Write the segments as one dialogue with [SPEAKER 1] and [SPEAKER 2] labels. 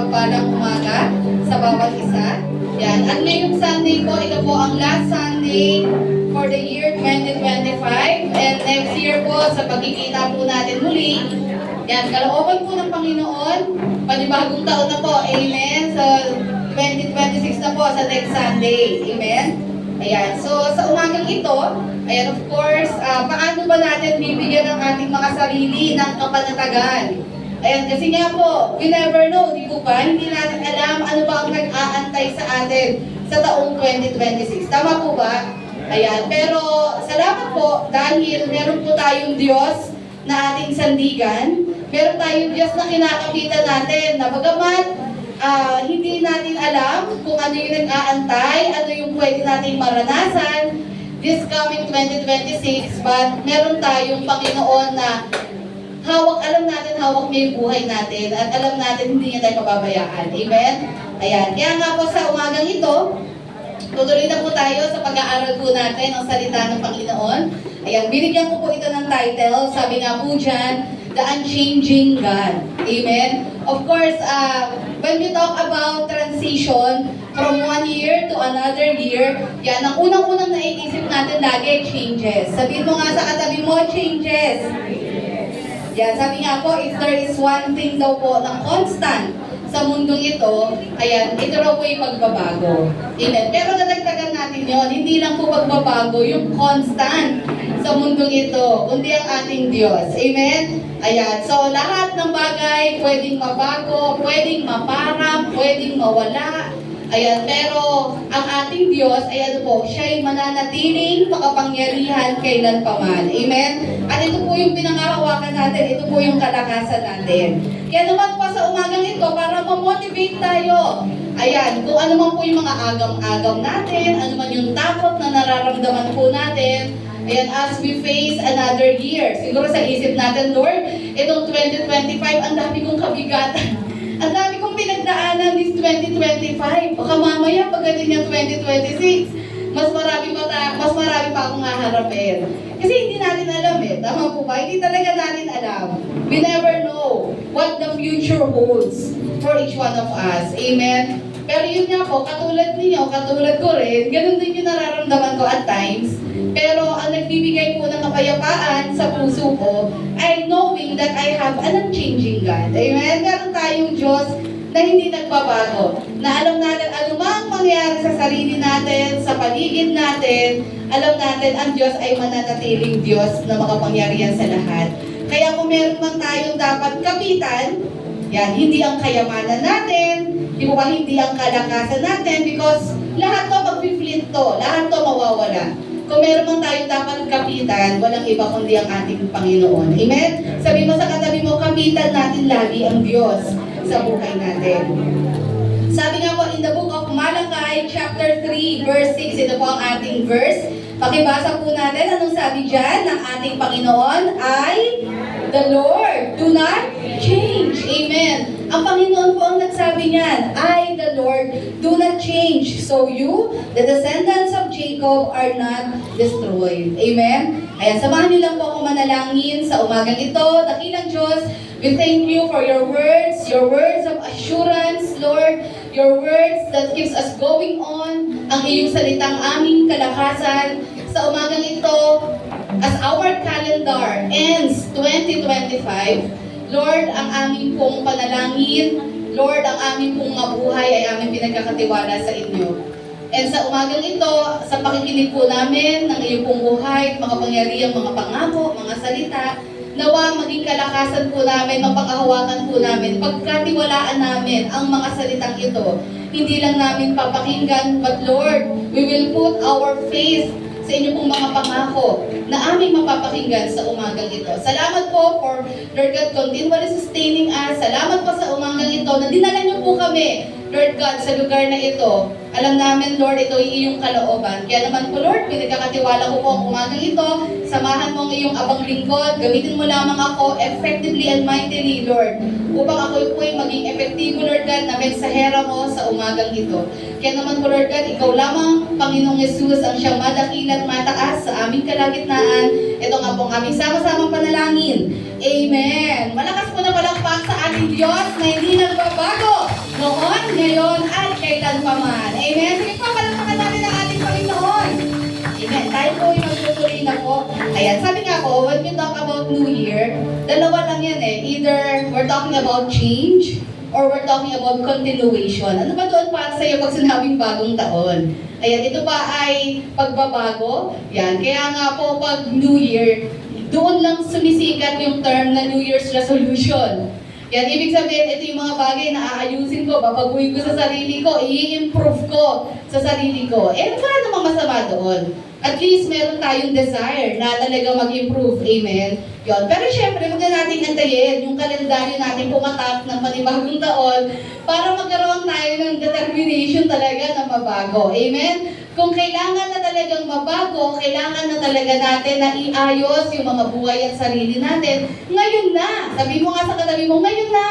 [SPEAKER 1] mapagpalang umaga sa bawat isa. Yan. At ngayong Sunday po, ito po ang last Sunday for the year 2025. And next year po, sa pagkikita po natin muli, yan, kalooban po ng Panginoon, panibagong taon na po, amen, sa 2026 na po, sa next Sunday, amen. Ayan, so sa umagang ito, ayan, of course, paano ba natin bibigyan ng ating mga sarili ng kapanatagan? Ayan, kasi nga po, we never know, di po ba? Hindi natin alam ano ba ang nag-aantay sa atin sa taong 2026. Tama po ba? Ayan, pero salamat po dahil meron po tayong Diyos na ating sandigan. Meron tayong Diyos na kinakakita natin na bagamat hindi natin alam kung ano yung nag-aantay, ano yung pwede natin maranasan this coming 2026, but meron tayong Panginoon na alam natin hawak may buhay natin at alam natin hindi niya tayo pababayaan. Amen? Ayan. Kaya nga po sa umagang ito, tutuloy na po tayo sa pag-aaral po natin ng salita ng Panginoon. Ayan, binigyan ko po ito ng title. Sabi nga po dyan, The Unchanging God. Amen? Of course, when we talk about transition from one year to another year, yan, ang unang-unang naiisip natin lagi, changes. Sabihin mo nga sa katabi mo, changes. Yan, sabi nga po, if there is one thing daw po na constant sa mundong ito, ayan, ito raw po yung pagbabago. Amen. Pero dadagdagan natin yon, hindi lang po pagbabago, yung constant sa mundong ito, kundi ang ating Diyos. Amen? Ayan, so lahat ng bagay pwedeng mabago, pwedeng maparang, pwedeng mawala. Ayan, pero ang ating Diyos, ayan po, siya'y mananatiling makapangyarihan kailanpaman. Amen? At ito po yung pinangahawakan natin, ito po yung kalakasan natin. Kaya naman po sa umagang ito, para ma-motivate tayo. Ayan, kung ano man po yung mga agam-agam natin, ano man yung takot na nararamdaman po natin, ayan, as we face another year. Siguro sa isip natin, Lord, itong 2025, ang dami kong kabigatan. Ang dami kong pinagdaanan this 2025. Baka mamaya pagdating ng 2026, mas marami pa akong haharapin. Kasi hindi natin alam eh. Tama po ba? Hindi talaga natin alam. We never know what the future holds for each one of us. Amen? Pero yun nga po, katulad ninyo, katulad ko rin, ganun din yung nararamdaman ko at times. Pero ang nagbibigay po ng kapayapaan sa puso ko ay knowing that I have an unchanging God. Amen? Meron tayong Diyos na hindi nagbabago. Na alam natin anumang mangyari sa sarili natin, sa paligid natin, alam natin ang Diyos ay mananatiling Diyos na makapangyarihan sa lahat. Kaya kung meron man tayong dapat kapitan, yan, hindi ang kayamanan natin, di ba, hindi ang kalakasan natin, because lahat to mag-flip to, lahat to mawawala. Kung meron man tayong dapat kapitan, walang iba kundi ang ating Panginoon. Amen? Sabi mo sa katabi mo, kapitan natin lagi ang Diyos sa buhay natin. Sabi nga po in the book of Malachi, chapter 3, verse 6, ito po ang ating verse. Pakibasa po natin, anong sabi dyan ng ating Panginoon ay, the Lord, do not change. Amen. Ang Panginoon po ang nagsabi niyan, I, the Lord, do not change. So you, the descendants of Jacob, are not destroyed. Amen? Ayan, samahan niyo lang po ako manalangin sa umagang ito. Dakilang Diyos, we thank you for your words of assurance, Lord, your words that keeps us going on, ang iyong salitang aming kalakasan. Sa umagang ito, as our calendar ends 2025, Lord, ang aming pong panalangin, Lord, ang aming pong mabuhay ay aming pinagkakatiwala sa inyo. And sa umagang ito, sa pakikinig po namin ng iyong pong buhay, mga pangyarihang mga pangako, mga salita, nawa maging kalakasan po namin, mapanghawakan po namin, pagkatiwalaan namin ang mga salitang ito. Hindi lang namin papakinggan, but Lord, we will put our faith sa inyo pong mga pangako na aming mapapakinggan sa umagang ito. Salamat po for, Lord God, continually sustaining us. Salamat po sa umagang ito na dinala niyo po kami, Lord God, sa lugar na ito. Alam namin, Lord, ito ay iyong kalooban. Kaya naman po, Lord, pinagkakatiwala ko po ang umagang ito. Samahan mo ang iyong abang lingkod. Gamitin mo lamang ako effectively and mightily, Lord, upang ako po ay maging epektibo, Lord God, na mensahera mo sa umagang ito. Kaya naman po, Lord God, ikaw lamang, Panginoong Yesus, ang siyang madakilat mataas sa aming kalagitnaan. Ito nga pong aming sama-samang panalangin. Amen. Malakas po na palakpak sa ating Diyos na hindi nagbabago. No ngayon at kailanpaman. Amen? Sige po, palakpakan natin ang ating Panginoon. Amen. Tayo po ay magtutuloy na po. Ayan, sabi nga po, when we talk about New Year, dalawa lang yan eh. Either we're talking about change or we're talking about continuation. Ano ba doon para sa iyo pag sinabing bagong taon? Ayan, ito pa ay pagbabago. Yan, kaya nga po pag New Year, doon lang sumisikat yung term na New Year's resolution. Yan, ibig sabihin, ito yung mga bagay na aayusin ko, babaguhin ko sa sarili ko, i-improve ko sa sarili ko. Eh, wala namang masama doon. At least meron tayong desire na talaga mag-improve. Amen? Yon. Pero syempre, huwag na natin antayin yung kalendaryo natin pumatak ng panibagong taon para magkaroon tayo ng determination talaga na mabago. Amen? Kung kailangan na talagang mabago, kailangan na talaga natin na iayos yung mga buhay at sarili natin, ngayon na. Sabi mo nga sa katabi mo, ngayon na.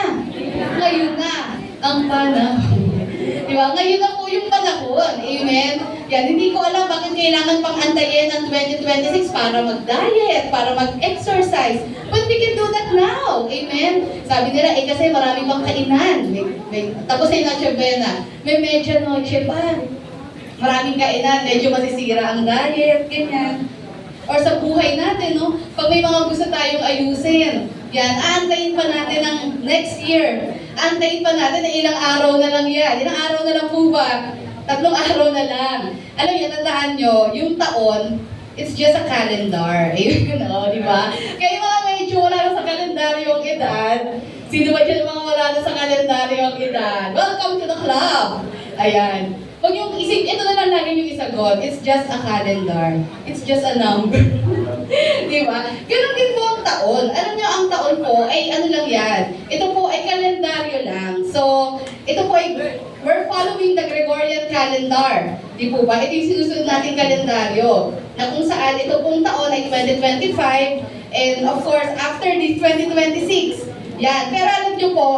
[SPEAKER 1] Ngayon na ang panahon. Diba? Ngayon na po yung panahon. Amen? Yan, hindi ko alam bakit kailangan pang antayin ang 2026 para mag-diet, para mag-exercise. But we can do that now. Amen? Sabi nila, kasi marami pang kainan. Tapos ay Noche Buena. May medianoche pa. Maraming kainan, medyo masisira ang diet, ganyan. Or sa buhay natin, no? Pag may mga gusto tayong ayusin, yan, aantayin pa natin ang next year. Aantayin pa natin na ilang araw na lang yan. Ilang araw na lang po ba? 3 araw na lang. Alam niyo, tandaan nyo, yung taon, it's just a calendar. Ayun, no? Di ba? Kaya yung mga medyo wala na sa kalendaryong edad, sino ba dyan mga wala na sa kalendaryong edad? Welcome to the club! Ayan. Pag yung isip, ito na lang lagi yung isagot, it's just a calendar. It's just a number. Di ba? Ganun din po ang taon. Alam nyo, ang taon po ay ano lang yan. Ito po ay kalendaryo lang. So, ito po ay, we're following the Gregorian calendar. Di po ba? Ito yung sinusunod nating kalendaryo. Na kung saan ito pong taon ay 2025. And of course, after this 2026. Yan. Pero alam nyo po,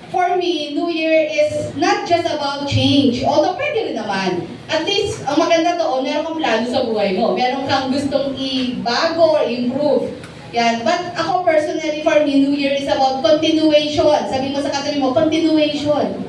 [SPEAKER 1] for me, New Year is not just about change. Although pwede rin naman. At least, ang maganda doon, meron kang plano sa buhay mo. Meron kang gustong i-bago or improve. Yan. But ako personally, for me, New Year is about continuation. Sabi mo sa katabi mo, continuation.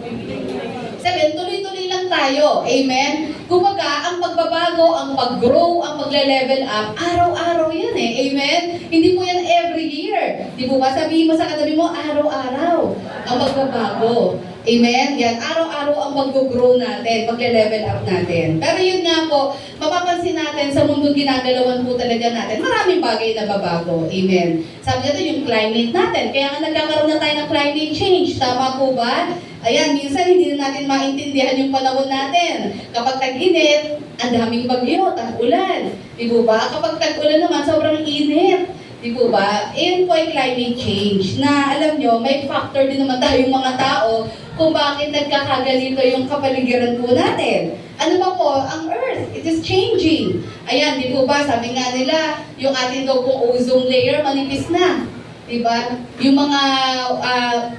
[SPEAKER 1] Sabi, tuloy-tuloy lang tayo. Amen? Kumbaga, ang pagbabago, ang pag-grow, ang pagle-level up, araw-araw yan eh. Amen? Hindi po yan every year. Di po ba? Sabihin mo sa katabi mo, araw-araw ang pagbabago. Amen? Yan, araw-araw ang pag-grow natin, pagle-level up natin. Pero yun nga po, mapapansin natin sa mundong ginagalawan po talaga natin, maraming bagay na babago. Amen? Sabi natin yung climate natin, kaya nga nagkakaroon na tayo ng climate change. Tama po ba? Ayan, minsan hindi na natin maintindihan yung panahon natin. Kapag tag-init, ang daming bagyo, tag-ulan. Di po ba? Kapag tag-ulan naman, sobrang init. Di po ba? Ayan po ay climate change na alam nyo, may factor din naman tayong mga tao kung bakit nagkakaganito yung kapaligiran po natin. Ano ba po? Ang Earth, it is changing. Ayan, di po ba? Sabi nga nila, yung ating daw pong ozone layer manipis na. Diba? Yung mga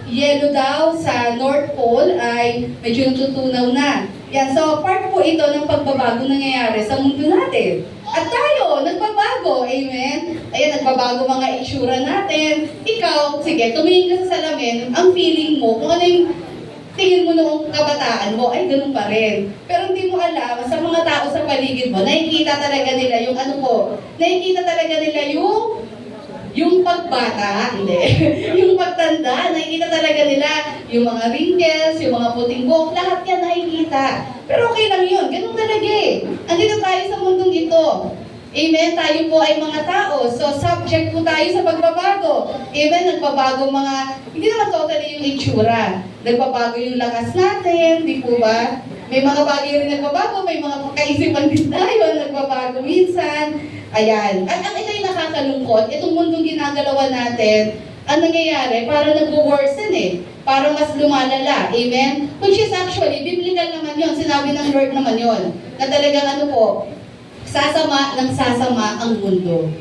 [SPEAKER 1] yellow daw sa North Pole ay medyo natutunaw na. Yan, so part po ito ng pagbabago nangyayari sa mundo natin. At tayo, nagbabago, amen? Ayan, nagbabago mga itsura natin. Ikaw, sige, tumingin ka sa salamin, ang feeling mo, kung ano yung tingin mo noong kabataan mo, ay ganun pa rin. Pero hindi mo alam, sa mga tao sa paligid mo, nakikita talaga nila yung ano po, nakikita talaga nila yung pagbata, hindi. Yung pagtanda, nakikita talaga nila yung mga wrinkles, yung mga puting buhok, lahat yan nakikita. Pero okay lang yun, ganun talaga eh. Andito tayo sa mundong ito. Amen, tayo po ay mga tao. So, subject po tayo sa pagbabago. Amen, nagbabago mga, hindi naman totally yung itsura. Nagbabago yung lakas natin, di po ba? May mga bagay rin nagbabago, may mga kaisipan din tayo, nagbabago minsan. Ayan. At ang ito yung nakakalungkot, itong mundong ginagalawan natin, ang nangyayari, parang nag-worsen eh. Parang mas lumalala. Amen? Which is actually, biblical naman yon, sinabi ng Lord naman yon, na talagang ano po, sasama ng sasama ang mundo.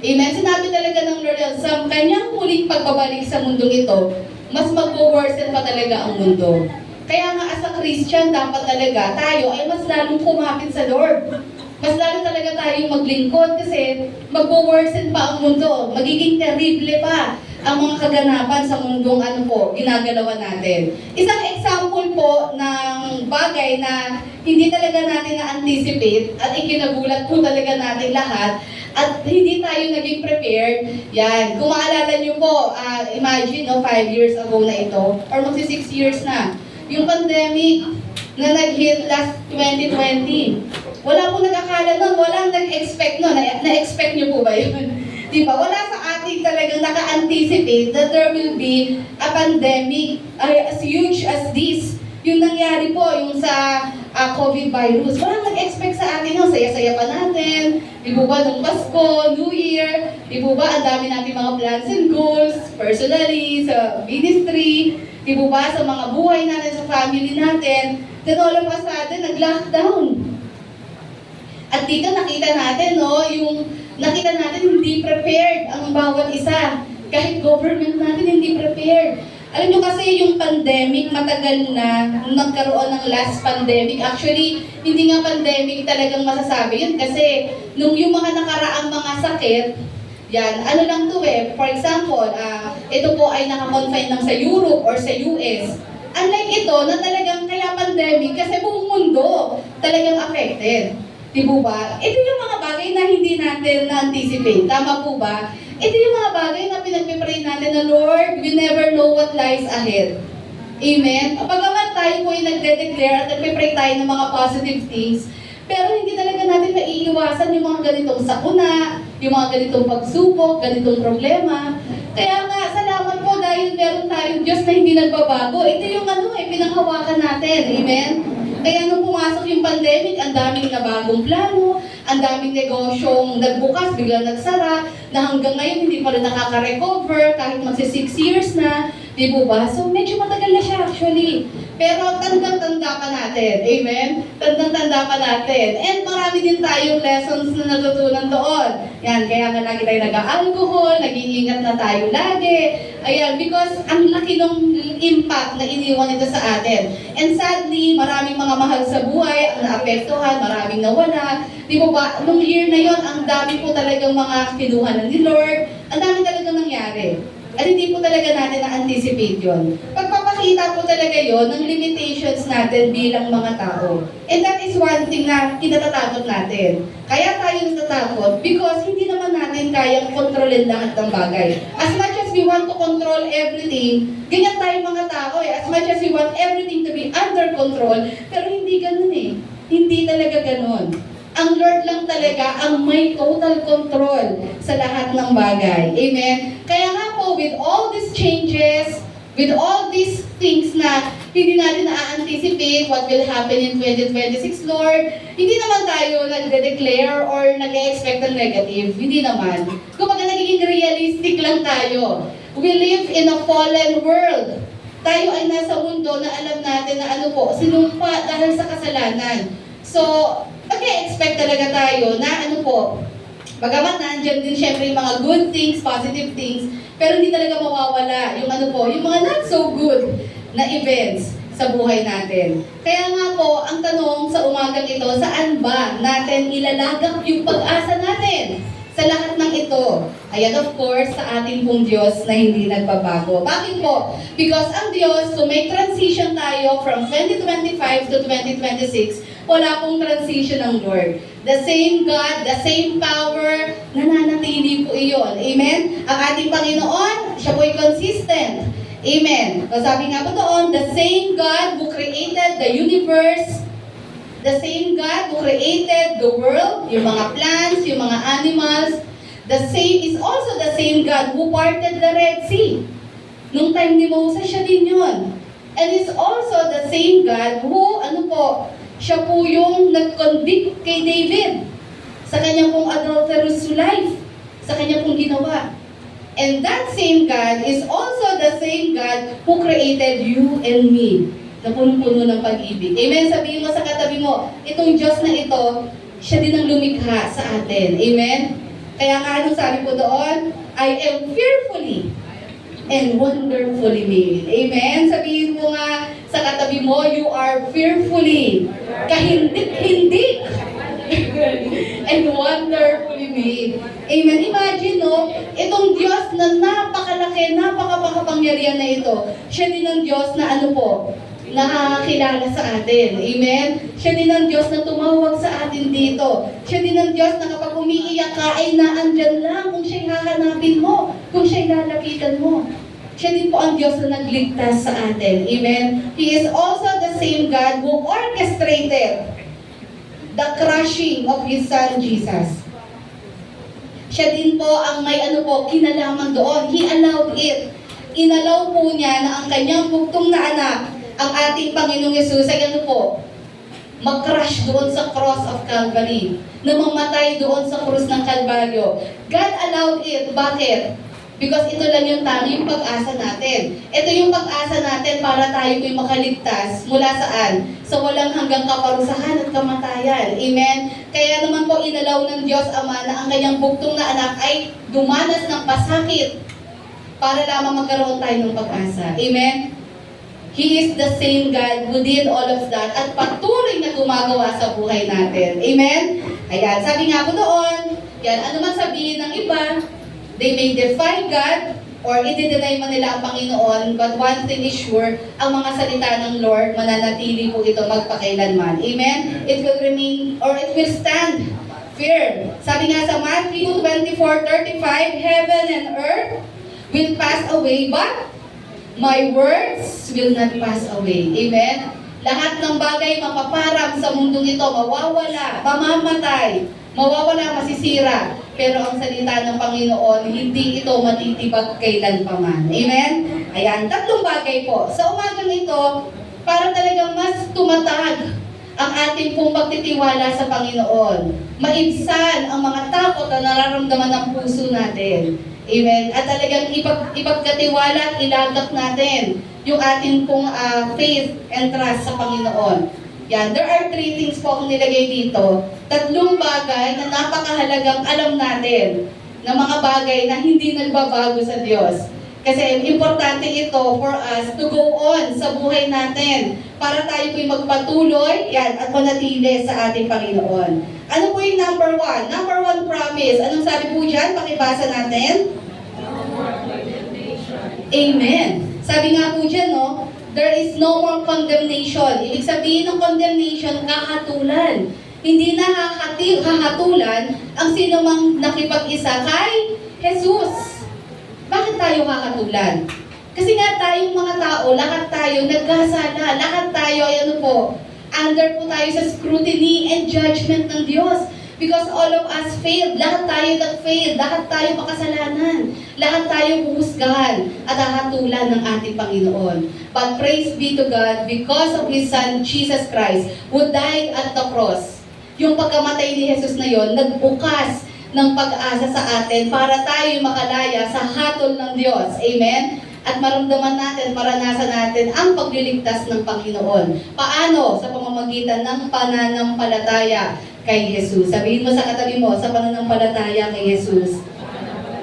[SPEAKER 1] Amen? Sinabi talaga ng Lord, sa kanyang muling pagbabalik sa mundong ito, mas mag-worsen pa talaga ang mundo. Kaya nga as a Christian, dapat talaga tayo ay mas lalong kumapit sa Lord. Mas lalo talaga tayong maglingkod kasi mag-worsen pa ang mundo. Magiging terrible pa ang mga kaganapan sa mundong ano po, ginagalawan natin. Isang example po ng bagay na hindi talaga natin na-anticipate at ikinagulat po talaga natin lahat at hindi tayo naging prepared. Yan. Kung maalala nyo po, imagine, 5 years ago na ito, or magsi 6 years na, yung pandemic na nag-hit last 2020. Wala po nag-akala nun, walang nag-expect nun. Na-expect nyo po ba yun? Diba? Wala sa ating talagang naka-anticipate that there will be a pandemic as huge as this. Yung nangyari po, yung sa COVID virus. Walang nag-expect sa atin yun. Saya-saya pa natin. Di po ba nung Pasko, New Year, di po ba ang dami natin mga plans and goals, personally, sa ministry, di po ba sa mga buhay natin, sa family natin. Then all of a sudden, nag-lockdown. At dito nakita natin, no, nakita natin hindi prepared ang bawat isa. Kahit government natin hindi prepared. Alam nyo kasi yung pandemic, matagal na nagkaroon ng last pandemic. Actually, hindi nga pandemic talagang masasabi yun kasi nung yung mga nakaraang mga sakit, yan, ano lang to For example, ito po ay nakakonfine lang sa Europe or sa US. Unlike ito na talagang kaya pandemic kasi buong mundo talagang affected. Di po ba? Ito yung mga bagay na hindi natin na-anticipate. Tama po ba? Ito yung mga bagay na pinagpipray natin na Lord, we never know what lies ahead. Amen? Pagaman tayo po yung nagde-declare at nagpipray tayo ng mga positive things, pero hindi talaga natin maiiwasan yung mga ganitong sakuna, yung mga ganitong pagsubok, ganitong problema. Kaya nga, salamat po dahil meron tayong Diyos na hindi nagbabago. Ito yung pinanghawakan natin. Amen? Kaya nung pumasok yung pandemic, ang daming nabagong plano, ang daming negosyong nagbukas, biglang nagsara, na hanggang ngayon hindi pa rin nakaka-recover, kahit magsi 6 years na, di po ba? So medyo matagal na siya actually. Pero tandang-tanda pa natin, amen? Tandang-tanda pa natin. And marami din tayong lessons na natutunan doon. Yan, kaya nga lagi tayo nag-alcohol, nag-iingat na tayo lagi. Ayan, because ang laki ng impact na iniwan ito sa atin. And sadly, maraming mga mahal sa buhay ang naapektuhan, maraming nawala. Di ba ba, nung year na yon, ang dami po talagang mga kinuhanan ni Lord, ang dami talagang nangyari. At hindi po talaga natin na-anticipate yun. Pagpapakita po talaga yon ng limitations natin bilang mga tao. And that is one thing na kinatatakot natin. Kaya tayo natatakot because hindi naman natin kayang kontrolin lahat ng bagay. As much as we want to control everything, ganyan tayo mga tao As much as we want everything to be under control, pero hindi ganun Hindi talaga ganun. Ang Lord lang talaga ang may total control sa lahat ng bagay. Amen? Kaya nga po, with all these changes, with all these things na hindi natin na-anticipate what will happen in 2026, Lord, hindi naman tayo nagde-declare or nag-expect ng negative. Hindi naman. Kumbaga nagiging realistic lang tayo. We live in a fallen world. Tayo ay nasa mundo na alam natin na sinumpa dahil sa kasalanan. So, expect talaga tayo na bagamat nandiyan din syempre yung mga good things, positive things, pero hindi talaga mawawala yung yung mga not so good na events sa buhay natin. Kaya nga po, ang tanong sa umagang ito, saan ba natin ilalagak yung pag-asa natin sa lahat ng ito? Ayan, of course, sa ating pong Diyos na hindi nagbabago. Bakit po? Because ang Diyos, kung may transition tayo from 2025 to 2026, wala pong transition ng Lord. The same God, the same power, nananatili po iyon. Amen? Ang ating Panginoon, siya po'y consistent. Amen. So sabi nga po doon, the same God who created the universe, the same God who created the world, yung mga plants, yung mga animals, the same is also the same God who parted the Red Sea. Nung time ni Moses, siya din yun. And it's also the same God who, siya po yung nag-convict kay David sa kanyang pong adulterous life, sa kanyang pong ginawa. And that same God is also the same God who created you and me, na punong-puno ng pag-ibig. Amen? Sabihin mo sa katabi mo, itong Diyos na ito, siya din ang lumikha sa atin. Amen? Kaya nga anong sabi po doon? I am fearfully and wonderfully made. Amen? Sabihin mo nga sa katabi mo, you are fearfully, kahindik-hindik, and wonderfully made. Amen? Imagine, itong Diyos na napakalaki, napakapakapangyarihan na ito, siya din ang Diyos na nakakilala sa atin. Amen? Siya din ang Diyos na tumawag sa atin dito. Siya din ang Diyos na kapag umiiyak ka ay naandyan lang kung siya'y hahanapin mo, kung siya'y lalapitan mo. Siya din po ang Diyos na nagligtas sa atin. Amen? He is also the same God who orchestrated the crushing of His Son Jesus. Siya din po ang may kinalaman doon. He allowed it. Inalaw po niya na ang kanyang bugtong na anak, ang ating Panginoong Yesus ay mag-crush doon sa cross of Calvary, na mamatay doon sa krus ng Kalbaryo. God allowed it. Bakit? Because ito lang yung tanging pag-asa natin. Ito yung pag-asa natin para tayo ko'y makaligtas mula saan? Sa walang hanggang kaparusahan at kamatayan. Amen? Kaya naman po inalaw ng Diyos Ama na ang kanyang bugtong na anak ay dumanas ng pasakit para lamang magkaroon tayo ng pag-asa. Amen? He is the same God who did all of that at patuloy na gumagawa sa buhay natin. Amen? Ayan, sabi nga po doon, yan, ano man sabihin ng iba, they may defy God or i-deny man nila ang Panginoon, but one thing is sure, ang mga salita ng Lord, mananatili po ito magpakailanman. Amen? It will remain, or it will stand firm. Sabi nga sa Matthew 24:35, heaven and earth will pass away, but my words will not pass away. Amen? Lahat ng bagay mapaparang sa mundong ito, mawawala, mamamatay, mawawala, masisira. Pero ang salita ng Panginoon, hindi ito matitibag kailanpaman. Amen? Ayan, tatlong bagay po. Sa umagang ito, para talagang mas tumatag ang ating pong pagtitiwala sa Panginoon. Maibsan ang mga takot na nararamdaman ng puso natin. Amen? At talagang ipagkatiwala at ilagak natin yung ating pong faith and trust sa Panginoon. Yan, there are 3 things po akong nilagay dito. Tatlong bagay na napakahalagang alam natin na mga bagay na hindi nagbabago sa Diyos. Kasi importante ito for us to go on sa buhay natin para tayo po'y magpatuloy yan, at manatili sa ating Panginoon. Ano po yung number 1? Number 1 promise. Anong sabi po dyan? Pakibasa natin. Amen. Sabi nga po dyan, no? There is no more condemnation. Ibig sabihin ng condemnation, kahatulan. Hindi na hahatulan ang sinumang nakipag-isa kay Jesus. Bakit tayo hahatulan? Kasi nga tayong mga tao, lahat tayo nagkasala. Lahat tayo ay under po tayo sa scrutiny and judgment ng Diyos. Because all of us failed. Lahat tayo nag-fail. Lahat tayo makasalanan. Lahat tayo huhusgahan at hahatulan ng ating Panginoon. But praise be to God because of His Son, Jesus Christ, who died at the cross. Yung pagkamatay ni Jesus na yon, nagbukas ng pag-asa sa atin para tayo makalaya sa hatol ng Diyos. Amen? At maramdaman natin, maranasan natin ang pagliligtas ng Panginoon. Paano? Sa pamamagitan ng pananampalataya kay Jesus. Sabihin mo sa katabi mo, sa pananampalataya kay Jesus.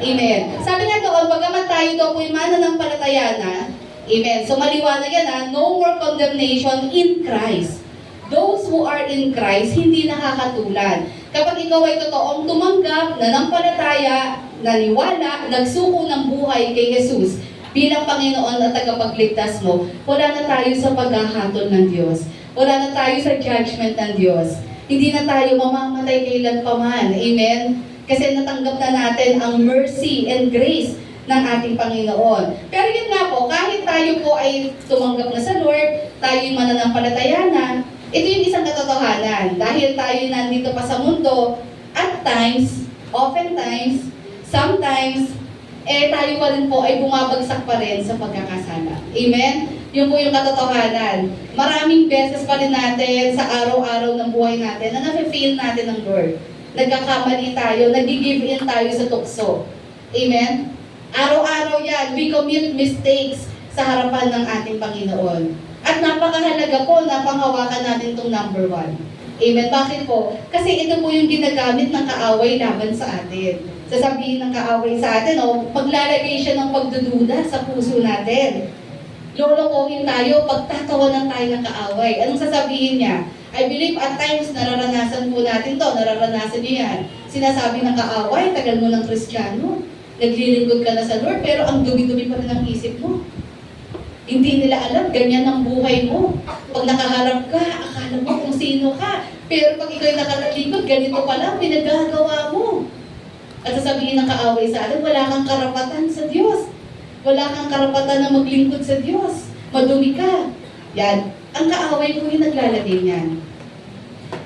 [SPEAKER 1] Amen. Sabi nga doon, pagkamat tayo daw po'y mananampalataya na, amen. So maliwanag yan no more condemnation in Christ. Those who are in Christ, hindi nakakatulan. Kapag ikaw ay totoong tumanggap, nanampalataya, naniwala, nagsuko ng buhay kay Jesus, bilang Panginoon at tagapagligtas mo, wala na tayo sa paghahatol ng Diyos. Wala na tayo sa judgment ng Diyos. Hindi na tayo mamamatay kailanpaman. Amen? Kasi natanggap na natin ang mercy and grace ng ating Panginoon. Pero yun nga po, kahit tayo po ay tumanggap na sa Lord, tayo yung mananampalataya na, ito yung isang katotohanan. Dahil tayo nandito pa sa mundo, at times, oftentimes, sometimes, tayo pa rin po ay bumabagsak pa rin sa pagkakasala. Amen? Yun po yung katotohanan. Maraming beses pa rin natin sa araw-araw ng buhay natin na nafe-fail natin ng Lord. Nagkakamali tayo, nag-give in tayo sa tukso. Amen? Araw-araw yan, we commit mistakes sa harapan ng ating Panginoon. At napakahalaga po na panghawakan natin itong number 1. Amen? Bakit po? Kasi ito po yung ginagamit ng kaaway laban sa atin. Sasabihin ng kaaway sa atin, maglalagay siya ng pagdududa sa puso natin. Lolokohin tayo, pagtatawanan tayo ng kaaway. Anong sasabihin niya? I believe at times nararanasan po natin to, nararanasan niyo yan. Sinasabi ng kaaway, tagal mo ng Kristiyano, naglilingkod ka na sa Lord, pero ang dumi-dumi pa rin ang isip mo. Hindi nila alam, ganyan ang buhay mo. Pag nakaharap ka, akala mo kung sino ka. Pero pag ikaw'y nakatalikod, ganito pala, pinagagawa mo. At sasabihin ng kaaway sa atin, wala kang karapatan sa Diyos. Wala kang karapatan na maglingkod sa Diyos. Madumi ka. Yan. Ang kaaway po yung naglalagay niyan.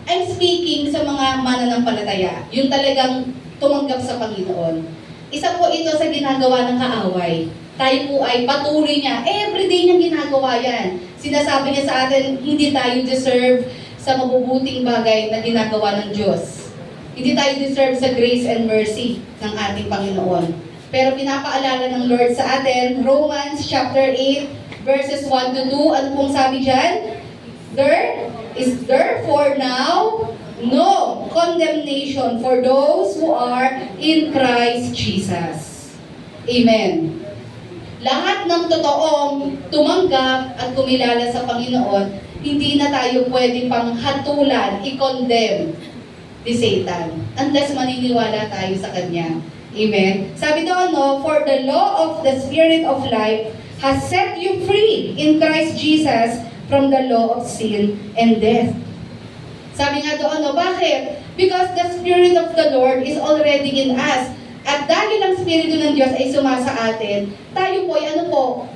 [SPEAKER 1] I'm speaking sa mga mananampalataya. Yung talagang tumanggap sa Panginoon. Isa po ito sa ginagawa ng kaaway. Tayo po ay patuloy niya. Everyday niyang ginagawa yan. Sinasabi niya sa atin, hindi tayo deserve sa mabubuting bagay na ginagawa ng Diyos. Hindi tayo deserve sa grace and mercy ng ating Panginoon. Pero pinapaalala ng Lord sa atin, Romans chapter 8, verses 1 to 2, ano pong sabi dyan? There is therefore now no condemnation for those who are in Christ Jesus. Amen. Lahat ng totoong tumanggap at kumilala sa Panginoon, hindi na tayo pwede pang hatulan, i-condemn ni Satan. Unless maniniwala tayo sa Kanya. Amen. Sabi doon, no, for the law of the Spirit of life has set you free in Christ Jesus from the law of sin and death. Sabi nga doon, no, bakit? Because the Spirit of the Lord is already in us. At dahil ang Espiritu ng Diyos ay sumasa atin, tayo po ay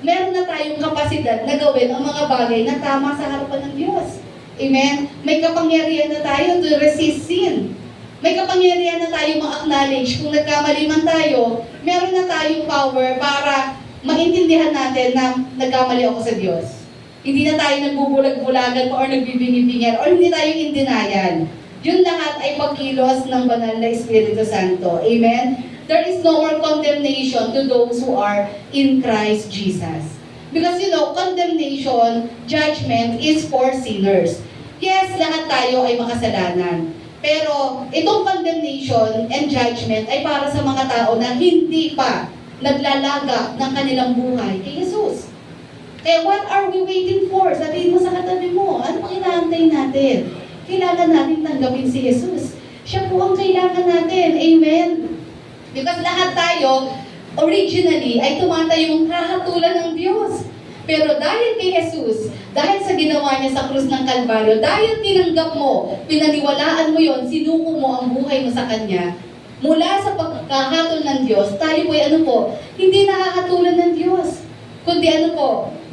[SPEAKER 1] meron na tayong kapasidad na gawin ang mga bagay na tama sa harapan ng Diyos. Amen? May kapangyarihan na tayo to resist sin. May kapangyarihan na tayo ma-acknowledge kung nagkamali man tayo, meron na tayong power para maintindihan natin na nagkamali ako sa Diyos. Hindi na tayo nagbubulag-bulagan pa or nagbibingi-bingan or hindi tayo in denial. Yun lahat ay pagkilos ng banal na Espiritu Santo. Amen? There is no more condemnation to those who are in Christ Jesus. Because condemnation, judgment is for sinners. Yes, lahat tayo ay makasalanan. Pero itong condemnation and judgment ay para sa mga tao na hindi pa naglalagak ng kanilang buhay kay Jesus. Kaya what are we waiting for? Sabihin mo sa katabi mo, ano pang inaantay natin? Kailangan natin tanggapin si Jesus. Siya po ang kailangan natin. Amen? Because lahat tayo, originally, ay tumatayong hahatulan ng Diyos. Pero dahil kay Jesus, dahil sa ginawa niya sa krus ng Kalbaryo, dahil tinanggap mo, pinaniwalaan mo yon, sinuko mo ang buhay mo sa Kanya, mula sa pagkakahatol ng Diyos, tayo po'y hindi nakakatulan ng Diyos. Kundi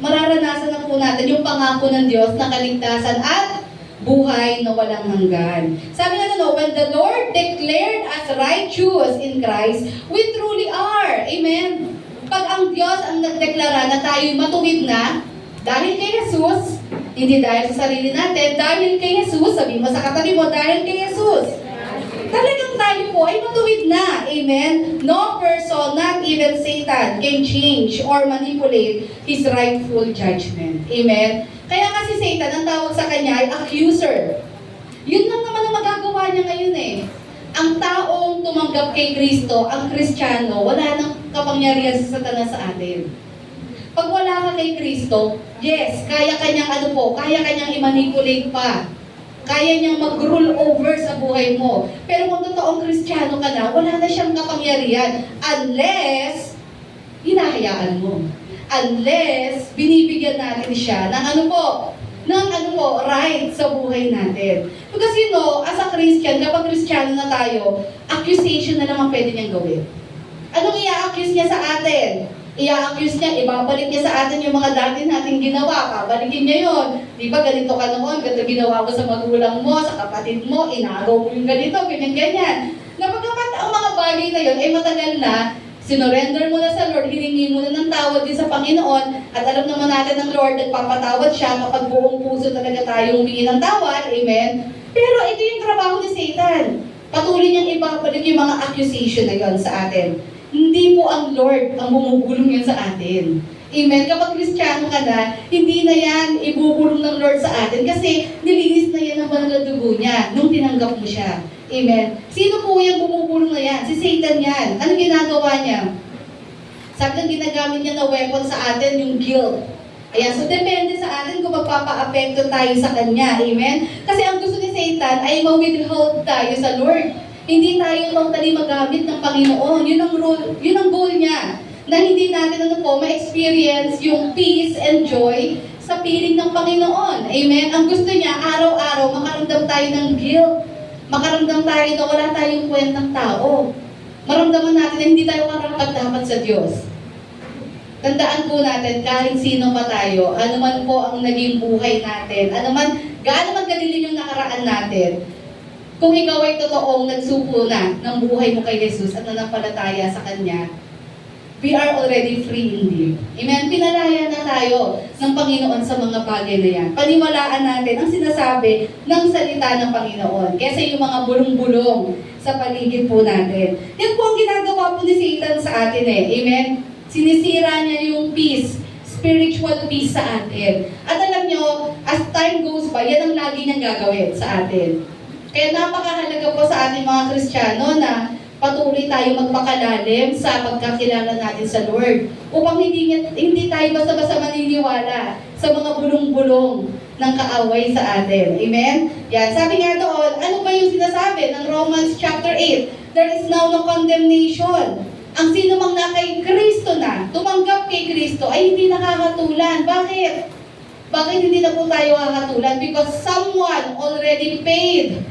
[SPEAKER 1] mararanasan na po natin yung pangako ng Diyos na kaligtasan at buhay na walang hanggan. Sabi nga when the Lord declared us righteous in Christ, we truly are. Amen? Pag ang Diyos ang nagdeklara na tayo'y matuwid na, dahil kay Jesus, hindi dahil sa sarili natin, dahil kay Jesus, sabi mo sa katabi mo, dahil kay Jesus. Talagang tayo po ay matuwid na. Amen? No person, not even Satan, can change or manipulate his rightful judgment. Amen? Kaya kasi Satan, ang tawag sa kanya ay accuser. Yun lang naman ang magagawa niya ngayon eh. Ang taong tumanggap kay Kristo, ang Kristiyano, wala nang kapangyarihan sa Satanas sa atin. Pag wala ka kay Kristo, yes, kaya kanyang kaya kanyang i-manipulate pa. Kaya niyang mag-rule over sa buhay mo. Pero kung totoong Kristiyano ka na, wala na siyang kapangyarihan. Unless, hinahayaan mo. Unless, binibigyan natin siya ng right sa buhay natin. Because as a Christian, kapag Kristiyano na tayo, accusation na lang ang pwede niyang gawin. Anong i-accuse niya sa atin? I-accuse niya, ibabalik niya sa atin yung mga dati nating ginawa. Pabalikin niya yun. Di ba ganito ka noon, ganito ginawa ko sa magulang mo, sa kapatid mo, inagaw mo yung ganito, ganyan-ganyan. Napagkapat ang mga bagay na yun, ay matagal na, sinurrender mo na sa Lord, hiningi mo na ng tawad din sa Panginoon, at alam naman natin ng Lord, nagpapatawad siya kapag buong puso talaga tayong humingi ng tawad. Amen? Pero ito yung trabaho ni Satan. Patuloy niyang ibabalik yung mga accusation na yun sa atin. Hindi po ang Lord ang bumubulong yan sa atin. Amen? Kapag Kristiyano ka na, hindi na yan ibubulong ng Lord sa atin kasi nilinis na yan ang banal na dugo niya nung tinanggap mo siya. Amen? Sino po yung bumubulong na yan? Si Satan yan. Ano ginagawa niya? Sabi ng ginagamit niya na weapon sa atin, yung guilt. Ayan, so depende sa atin kung magpapa-apekto tayo sa kanya. Amen? Kasi ang gusto ni Satan ay ma-withhold tayo sa Lord. Hindi tayo totally magamit ng Panginoon. Yun ang goal niya. na hindi natin ma-experience yung peace and joy sa piling ng Panginoon. Amen? Ang gusto niya, araw-araw, makaramdam tayo ng guilt. Makaramdam tayo na wala tayong kwentang tao. Maramdaman natin na hindi tayo karapat-dapat sa Diyos. Tandaan po natin, kahit sino pa tayo, ano man po ang naging buhay natin, gaano man kadilim yung nakaraan natin, kung ikaw ay totoong nagsuko na ng buhay mo kay Jesus at nanampalataya sa Kanya, we are already free indeed. Amen? Pinalaya na tayo ng Panginoon sa mga bagay na yan. Paniwalaan natin ang sinasabi ng salita ng Panginoon. Kesa yung mga bulong-bulong sa paligid po natin. Yan po ang ginagawa po ni Satan sa atin eh. Amen? Sinisira niya yung peace, spiritual peace sa atin. At alam nyo, as time goes by, yan ang lagi niyang gagawin sa atin. Kaya napakahalaga po sa ating mga Kristiyano na patuloy tayo magpakalalim sa pagkakilala natin sa Lord. Upang hindi tayo basta-basta maniniwala sa mga bulong-bulong ng kaaway sa atin. Amen? Yan. Sabi nga doon, ano ba yung sinasabi ng Romans chapter 8? There is now no condemnation. Ang sino mang na kay Kristo na, tumanggap kay Kristo, ay hindi nakakatulan. Bakit? Bakit hindi na po tayo kakatulan? Because someone already paid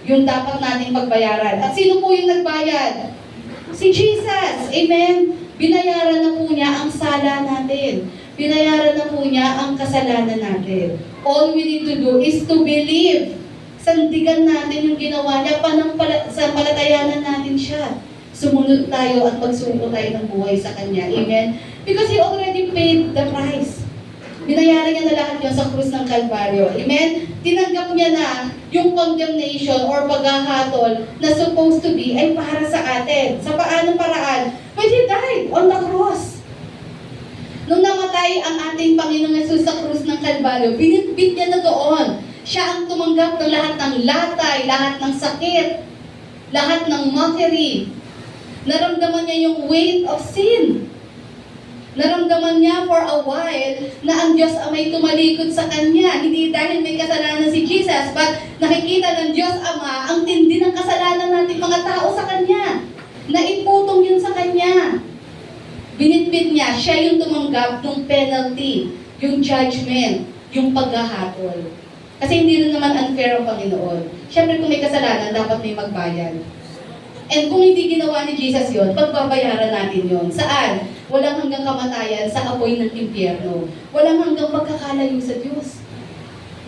[SPEAKER 1] yung dapat nating pagbayaran. At sino po yung nagbayad? Si Jesus. Amen? Binayaran na po niya ang sala natin. Binayaran na po niya ang kasalanan natin. All we need to do is to believe. Sandigan natin yung ginawa niya, panampalatayanan natin siya. Sumunod tayo at magsuko tayo ng buhay sa Kanya. Amen? Because He already paid the price. Binayaran niya na lahat yun sa krus ng Kalbaryo. Amen? Tinanggap niya na yung condemnation or paghahatol na supposed to be ay para sa atin. Sa paanong paraan? When He died on the cross. Nung namatay ang ating Panginoong Yesus sa krus ng Kalbaryo, binitbit niya na doon. Siya ang tumanggap ng lahat ng latay, lahat ng sakit, lahat ng mockery. Naramdaman niya yung weight of sin. Naramdaman niya for a while na ang Diyos Ama'y tumalikod sa Kanya. Hindi dahil may kasalanan si Jesus, but nakikita ng Diyos Ama ang tindi ng kasalanan nating mga tao sa Kanya. Naiputong yun sa Kanya. Binitbit niya, siya yung tumanggap ng penalty, yung judgment, yung paghahatol. Kasi hindi rin naman unfair ang Panginoon. Siyempre kung may kasalanan, dapat may magbayad. And kung hindi ginawa ni Jesus yon, pagbabayaran natin yon. Saan? Walang hanggang kamatayan sa apoy ng impyerno. Walang hanggang pagkakalayo sa Diyos.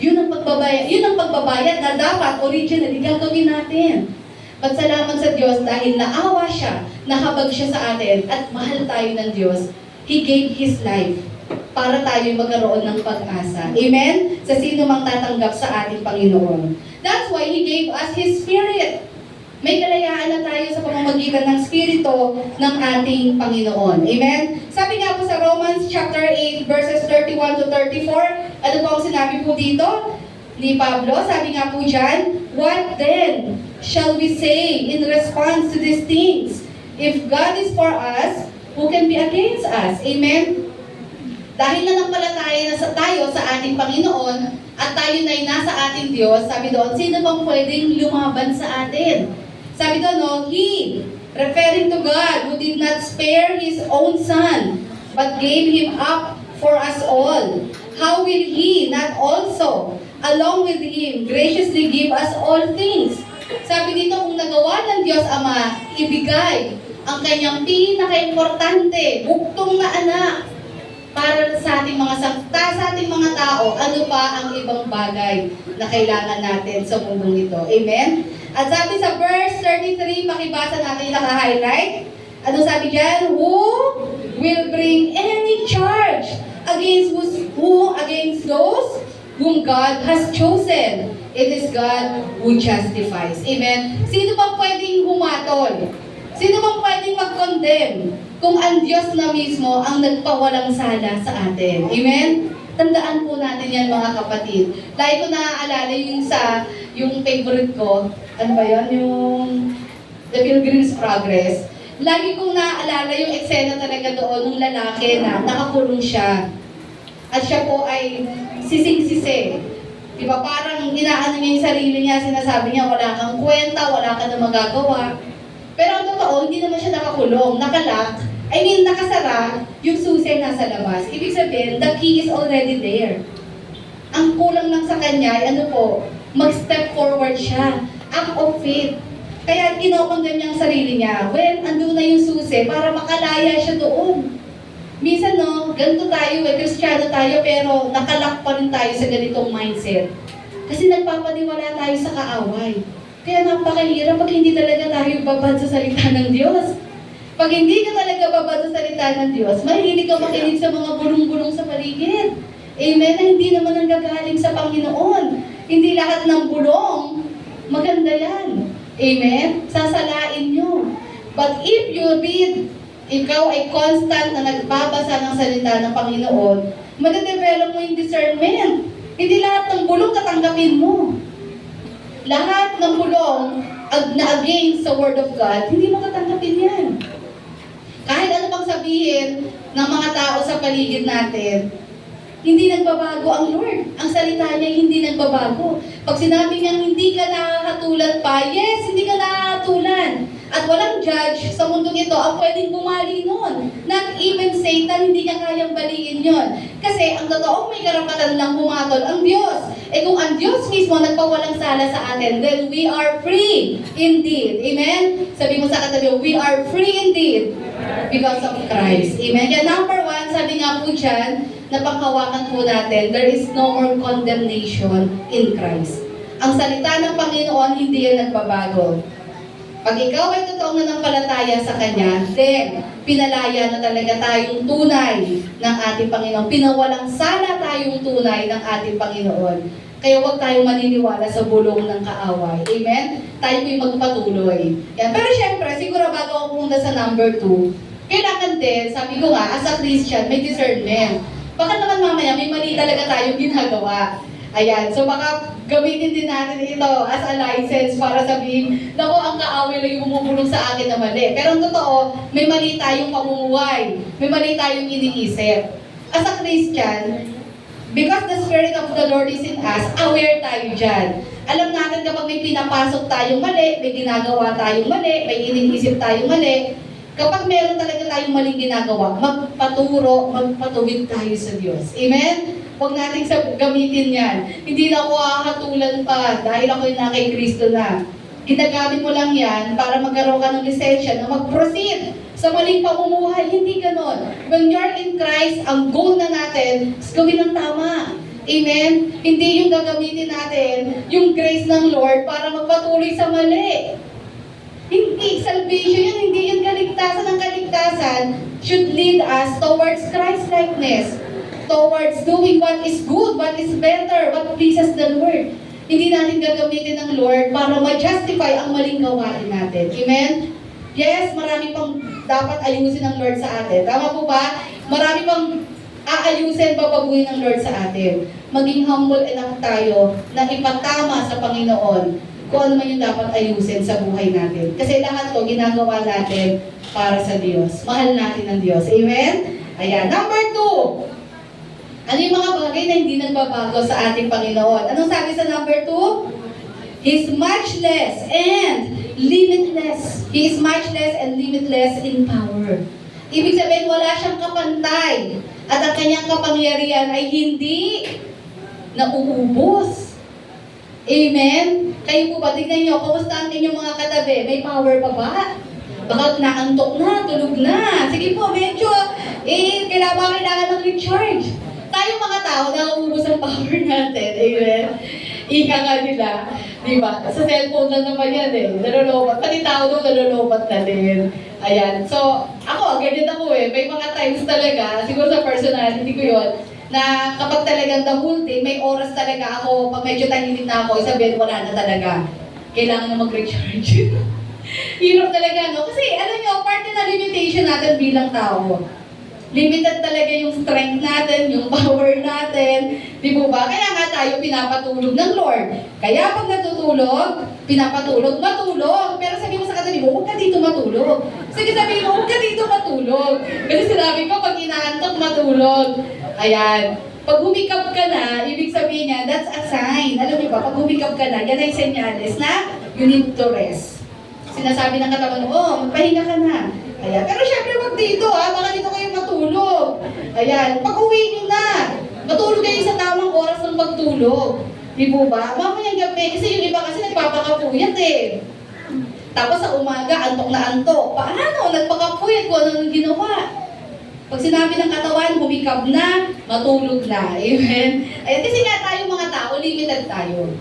[SPEAKER 1] Yun ang pagbabayad na dapat originally gagawin natin. Pagsalamat sa Diyos dahil naawa siya, nahabag siya sa atin, at mahal tayo ng Diyos. He gave His life para tayo magkaroon ng pag-asa. Amen? Sa sino mang tatanggap sa ating Panginoon. That's why He gave us His Spirit. May kalayaan na tayo sa pamamagitan ng Spirito ng ating Panginoon. Amen? Sabi nga po sa Romans chapter 8 verses 31 to 34, ano po ang sinabi po dito ni Pablo? Sabi nga po dyan, what then shall we say in response to these things? If God is for us, who can be against us? Amen? Dahil nanampalataya na tayo sa ating Panginoon at tayo na'y nasa ating Diyos, sabi doon, sino bang pwedeng lumaban sa atin? Sabi doon, no, He, referring to God, who did not spare His own Son, but gave Him up for us all. How will He not also, along with Him, graciously give us all things? Sabi dito, kung nagawa ng Diyos Ama, ibigay ang Kanyang pinaka-importante, buktong na anak, para sa ating mga sakta, sa ating mga tao, ano pa ang ibang bagay na kailangan natin sa mundong ito. Amen? At sabi sa verse 33, pakibasa natin yung naka-highlight. Ano sabi dyan? Who will bring any charge against those whom God has chosen? It is God who justifies. Amen? Sino bang pwedeng humatol? Sino bang pwedeng mag-condemn? Kung ang Diyos na mismo ang nagpawalang sala sa atin. Amen? Tandaan po natin yan mga kapatid. Lagi ko naaalala yung favorite ko, ano ba yun? Yung The Pilgrim's Progress. Lagi kong naaalala yung eksena talaga doon ng lalaki na nakakulong siya. At siya po ay sising-sisi. Diba parang inaano niya yung sarili niya, sinasabi niya wala kang kwenta, wala ka na magagawa. Pero ang totoo, hindi naman siya nakakulong, nakalak I mean, nakasara, yung susi nasa labas. Ibig sabihin, the key is already there. Ang kulang lang sa kanya ay ano po, mag-step forward siya. Act of faith. Kaya kinokondem niya ang sarili niya. When andun na yung susi, para makalaya siya doon. Minsan no, ganito tayo Kristiyano tayo, pero nakalak pa rin tayo sa ganitong mindset. Kasi nagpapaniwala tayo sa kaaway. Kaya napakahirap pag hindi talaga tayo babad sa salita ng Diyos. Pag hindi ka talaga babad sa salita ng Diyos, mahilig ka makinig sa mga bulong-bulong sa paligid. Amen? Na hindi naman nanggagaling sa Panginoon. Hindi lahat ng bulong, maganda yan. Amen? Sasalain nyo. But if you read, ikaw ay constant na nagbabasa ng salita ng Panginoon, madadevelop mo yung discernment. Hindi lahat ng bulong tatanggapin mo. Lahat ng bulong na against sa Word of God, hindi mo tatanggapin yan. Kahit ano pang sabihin ng mga tao sa paligid natin, hindi nagbabago ang Lord. Ang salita niya hindi nagbabago. Pag sinabi niya hindi ka nakakatulan pa, yes, hindi ka nakakatulan. At walang judge sa mundong ito ang pwedeng bumali nun. Not even Satan, hindi niya kayang baliin yon. Kasi ang totoong may karapatan lang humatol ang Diyos. Eh kung ang Diyos mismo nagpawalang sala sa atin, then we are free indeed. Amen? Sabi mo sa katabi, we are free indeed because of Christ. Amen? Yan, number one, sabi nga po dyan, na panghawakan po natin, there is no more condemnation in Christ. Ang salita ng Panginoon, hindi yan nagbabago. Pag ikaw ay totoong nanampalataya sa Kanya, then pinalaya na talaga tayong tunay ng ating Panginoon. Pinawalang sala tayong tunay ng ating Panginoon. Kaya huwag tayong maniniwala sa bulong ng kaaway. Amen? Tayo po'y magpatuloy. Yan. Pero syempre, siguro bago ako pumunta sa number 2, kailangan din, sabi ko nga, as a Christian, may discernment. Baka naman mamaya, may mali talaga tayong ginagawa. Ayan, so baka gamitin din natin ito as a license para sabihin, naku, ang kaaway lang yung bumubulong sa akin na mali. Pero ang totoo, may mali tayong pamumuhay. May mali tayong iniisip. As a Christian, because the Spirit of the Lord is in us, aware tayo dyan. Alam natin kapag may pinapasok tayong mali, may ginagawa tayong mali, may iniisip tayong mali, kapag meron talaga tayong maling ginagawa, magpatuwid tayo sa Diyos. Amen? Huwag natin gamitin yan. Hindi na ako kakatulan pa dahil ako'y na kay Kristo na. Ginagamit mo lang yan para magkaroon ka ng lisensya na mag-proceed sa maling pamumuhay. Hindi ganon. When you're in Christ, ang goal na natin is gawin ng tama. Amen? Hindi yung gagamitin natin yung grace ng Lord para magpatuloy sa mali. Hindi, salvation yan, hindi yung kaligtasan. Ang kaligtasan should lead us towards Christ-likeness. Towards doing what is good, what is better, what pleases the Lord. Hindi natin gagamitin ng Lord para ma-justify ang maling gawain natin. Amen? Yes, marami pang dapat ayusin ng Lord sa atin. Tama po ba? Marami pang aayusin, babaguhin ng Lord sa atin. Maging humble enough tayo na ipatama sa Panginoon kung ano man yung dapat ayusin sa buhay natin. Kasi lahat to ginagawa natin para sa Diyos. Mahal natin ang Diyos. Amen? Ayan. Number 2. Ano yung mga bagay na hindi nagbabago sa ating Panginoon? Anong sabi sa number 2? He is matchless and limitless. He is matchless and limitless in power. Ibig sabihin, wala siyang kapantay. At ang kanyang kapangyarihan ay hindi nauubos. Amen? Kayo po ba, tignan nyo, kumusta ang inyong mga katabi? May power pa ba? Baka naantok na, tulog na. Sige po, medyo, kailangan ng recharge. Tayo mga tao, nauubos ang power natin. Amen? Ika nga nila. Di ba? Sa cellphone lang naman yan Nalolobat. Pati tao doon, nalolobat na din. Ayan. So, ako, ganyan ako May mga times talaga, siguro sa personality ko yun, na kapag talagang the whole day, may oras talaga ako, pag medyo tahimik na ako, sabihin, wala na talaga. Kailangan na mag-recharge. Hirap talaga, no? Kasi, alam nyo, part na limitation natin bilang tao. Limited talaga yung strength natin, yung power natin. Di po ba? Kaya nga tayo pinapatulog ng Lord. Kaya pag natutulog, pinapatulog, matulog. Pero sabi mo sa katabi mo, huwag ka dito matulog. Sige, sabi mo, huwag ka dito matulog. Kasi sinabi ko, pag inaantok, matulog. Ayan. Pag humikap ka na, ibig sabihin niya, that's a sign. Alam niyo ba, pag humikap ka na, yan ay senyales na you need to rest. Sinasabi ng katawan, magpahinga ka na. Ayan. Pero syempre, wag dito ha, baka dito kayo matulog. Ayan, pag-uwi nyo na. Matulog kayo sa tamang oras ng pagtulog. Di po ba? Mamayang gabi, kasi yung iba kasi nagpapakapuyat eh. Tapos sa umaga, antok na antok. Paano? Nagpakapuyat kung ano ginawa. Pag sinabi ng katawan, humikab na, matulog na. Amen? Ayan, kasi nga tayo mga tao, limited tayo.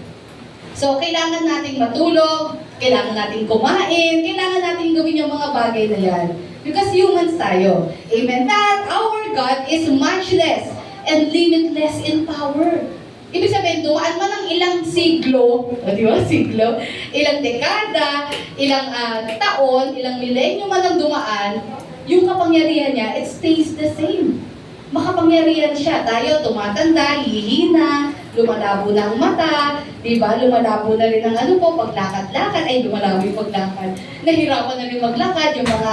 [SPEAKER 1] So, kailangan nating matulog, kailangan nating kumain, kailangan nating gawin yung mga bagay na yan. Because humans tayo. Amen? That our God is matchless and limitless in power. Ibig sabihin, dumaan man ng ilang siglo, di ba, siglo, ilang dekada, ilang taon, ilang milenyo man ang dumaan, yung kapangyarihan niya, it stays the same. Makapangyarihan siya. Tayo, tumatanda, hihina, lumalabo na ang mata, di ba? Lumalabo na rin ang paglakad-lakad, ay lumalabo yung paglakad. Nahirapan na rin maglakad, yung mga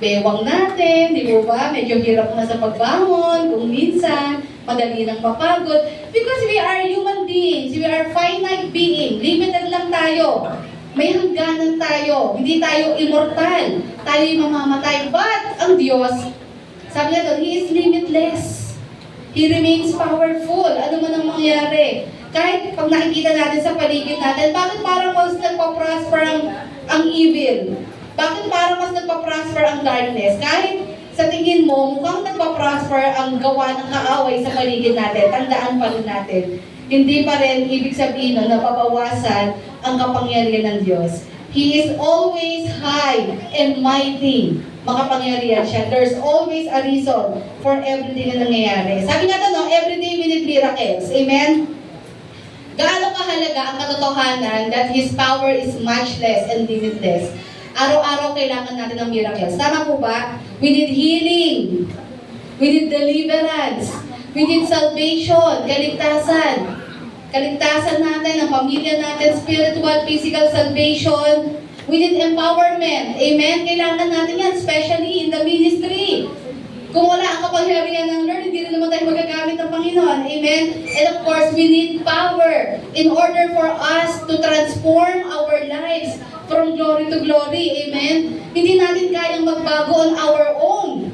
[SPEAKER 1] bewang natin, di ba? Medyo hirap na sa pagbangon, kung minsan, madali nang mapagod. Because we are human beings, we are finite being, limited lang tayo. May hangganan tayo, hindi tayo immortal, tayo yung mamamatay. But ang Diyos, sabi niya doon, He is limitless. He remains powerful. Ano man ang mangyari. Kahit pag nakikita natin sa paligid natin, bakit parang mas nagpa-prosper ang evil? Bakit parang mas nagpa-prosper ang darkness? Kahit sa tingin mo, mukhang nagpa-prosper ang gawa ng kaaway sa paligid natin, tandaan pa rin natin. Hindi pa rin ibig sabihin na napabawasan ang kapangyarihan ng Diyos. He is always high and mighty. Makapangyarihan siya. There's always a reason for everything na nangyayari. Sabi nga ito, every day we need miracles. Amen? Gaano kahalaga ang katotohanan that His power is matchless and limitless. Araw-araw kailangan natin ng miracles. Tama po ba? We need healing. We need deliverance. We need salvation, kaligtasan. Kaligtasan natin, ang pamilya natin, spiritual, physical salvation. We need empowerment. Amen? Kailangan natin yan, especially in the ministry. Kung wala ang kapangyarihan ng Lord, hindi rin naman tayo magagamit ng Panginoon. Amen? And of course, we need power in order for us to transform our lives from glory to glory. Amen? Hindi natin kayang magbago on our own.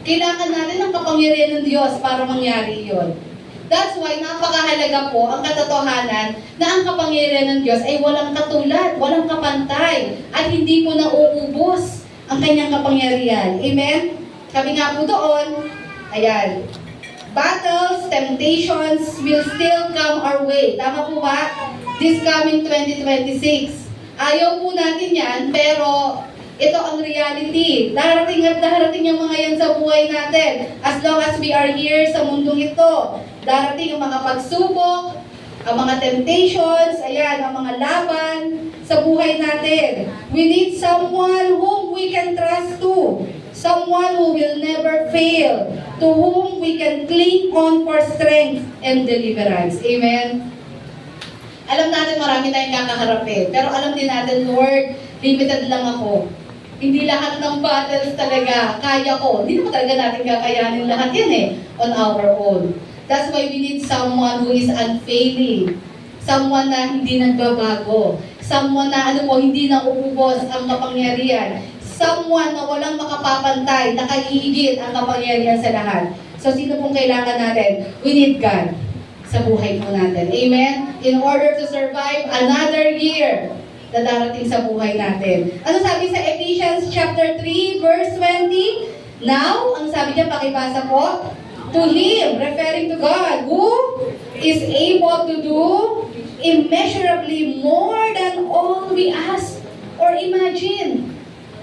[SPEAKER 1] Kailangan natin ng kapangyarihan ng Diyos para mangyari yon. That's why napakahalaga po ang katotohanan na ang kapangyarihan ng Diyos ay walang katulad, walang kapantay, at hindi po nauubos ang kanyang kapangyarihan. Amen? Sabi nga po doon, ayan, battles, temptations will still come our way. Tama po ba? This coming 2026. Ayaw po natin yan, pero ito ang reality. Darating at darating yung mga yan sa buhay natin. As long as we are here sa mundong ito, darating ang mga pagsubok, ang mga temptations, ayan, ang mga laban sa buhay natin. We need someone whom we can trust to. Someone who will never fail. To whom we can cling on for strength and deliverance. Amen? Alam natin marami tayong kakaharapin. Pero alam din natin, Lord, limited lang ako. Hindi lahat ng battles talaga kaya ko. Hindi naman talaga natin kakayanin lahat yan on our own. That's why we need someone who is unfailing. Someone na hindi nagbabago. Someone na hindi na uubos ang kapangyarihan. Someone na walang makapapantay, nakahigit ang kapangyarihan sa lahat. So sino pong kailangan natin? We need God sa buhay po natin. Amen? In order to survive another year na darating sa buhay natin. Ano sabi sa Ephesians chapter 3 verse 20? Now, ang sabi niya, pakibasa po, to Him, referring to God, who is able to do immeasurably more than all we ask or imagine.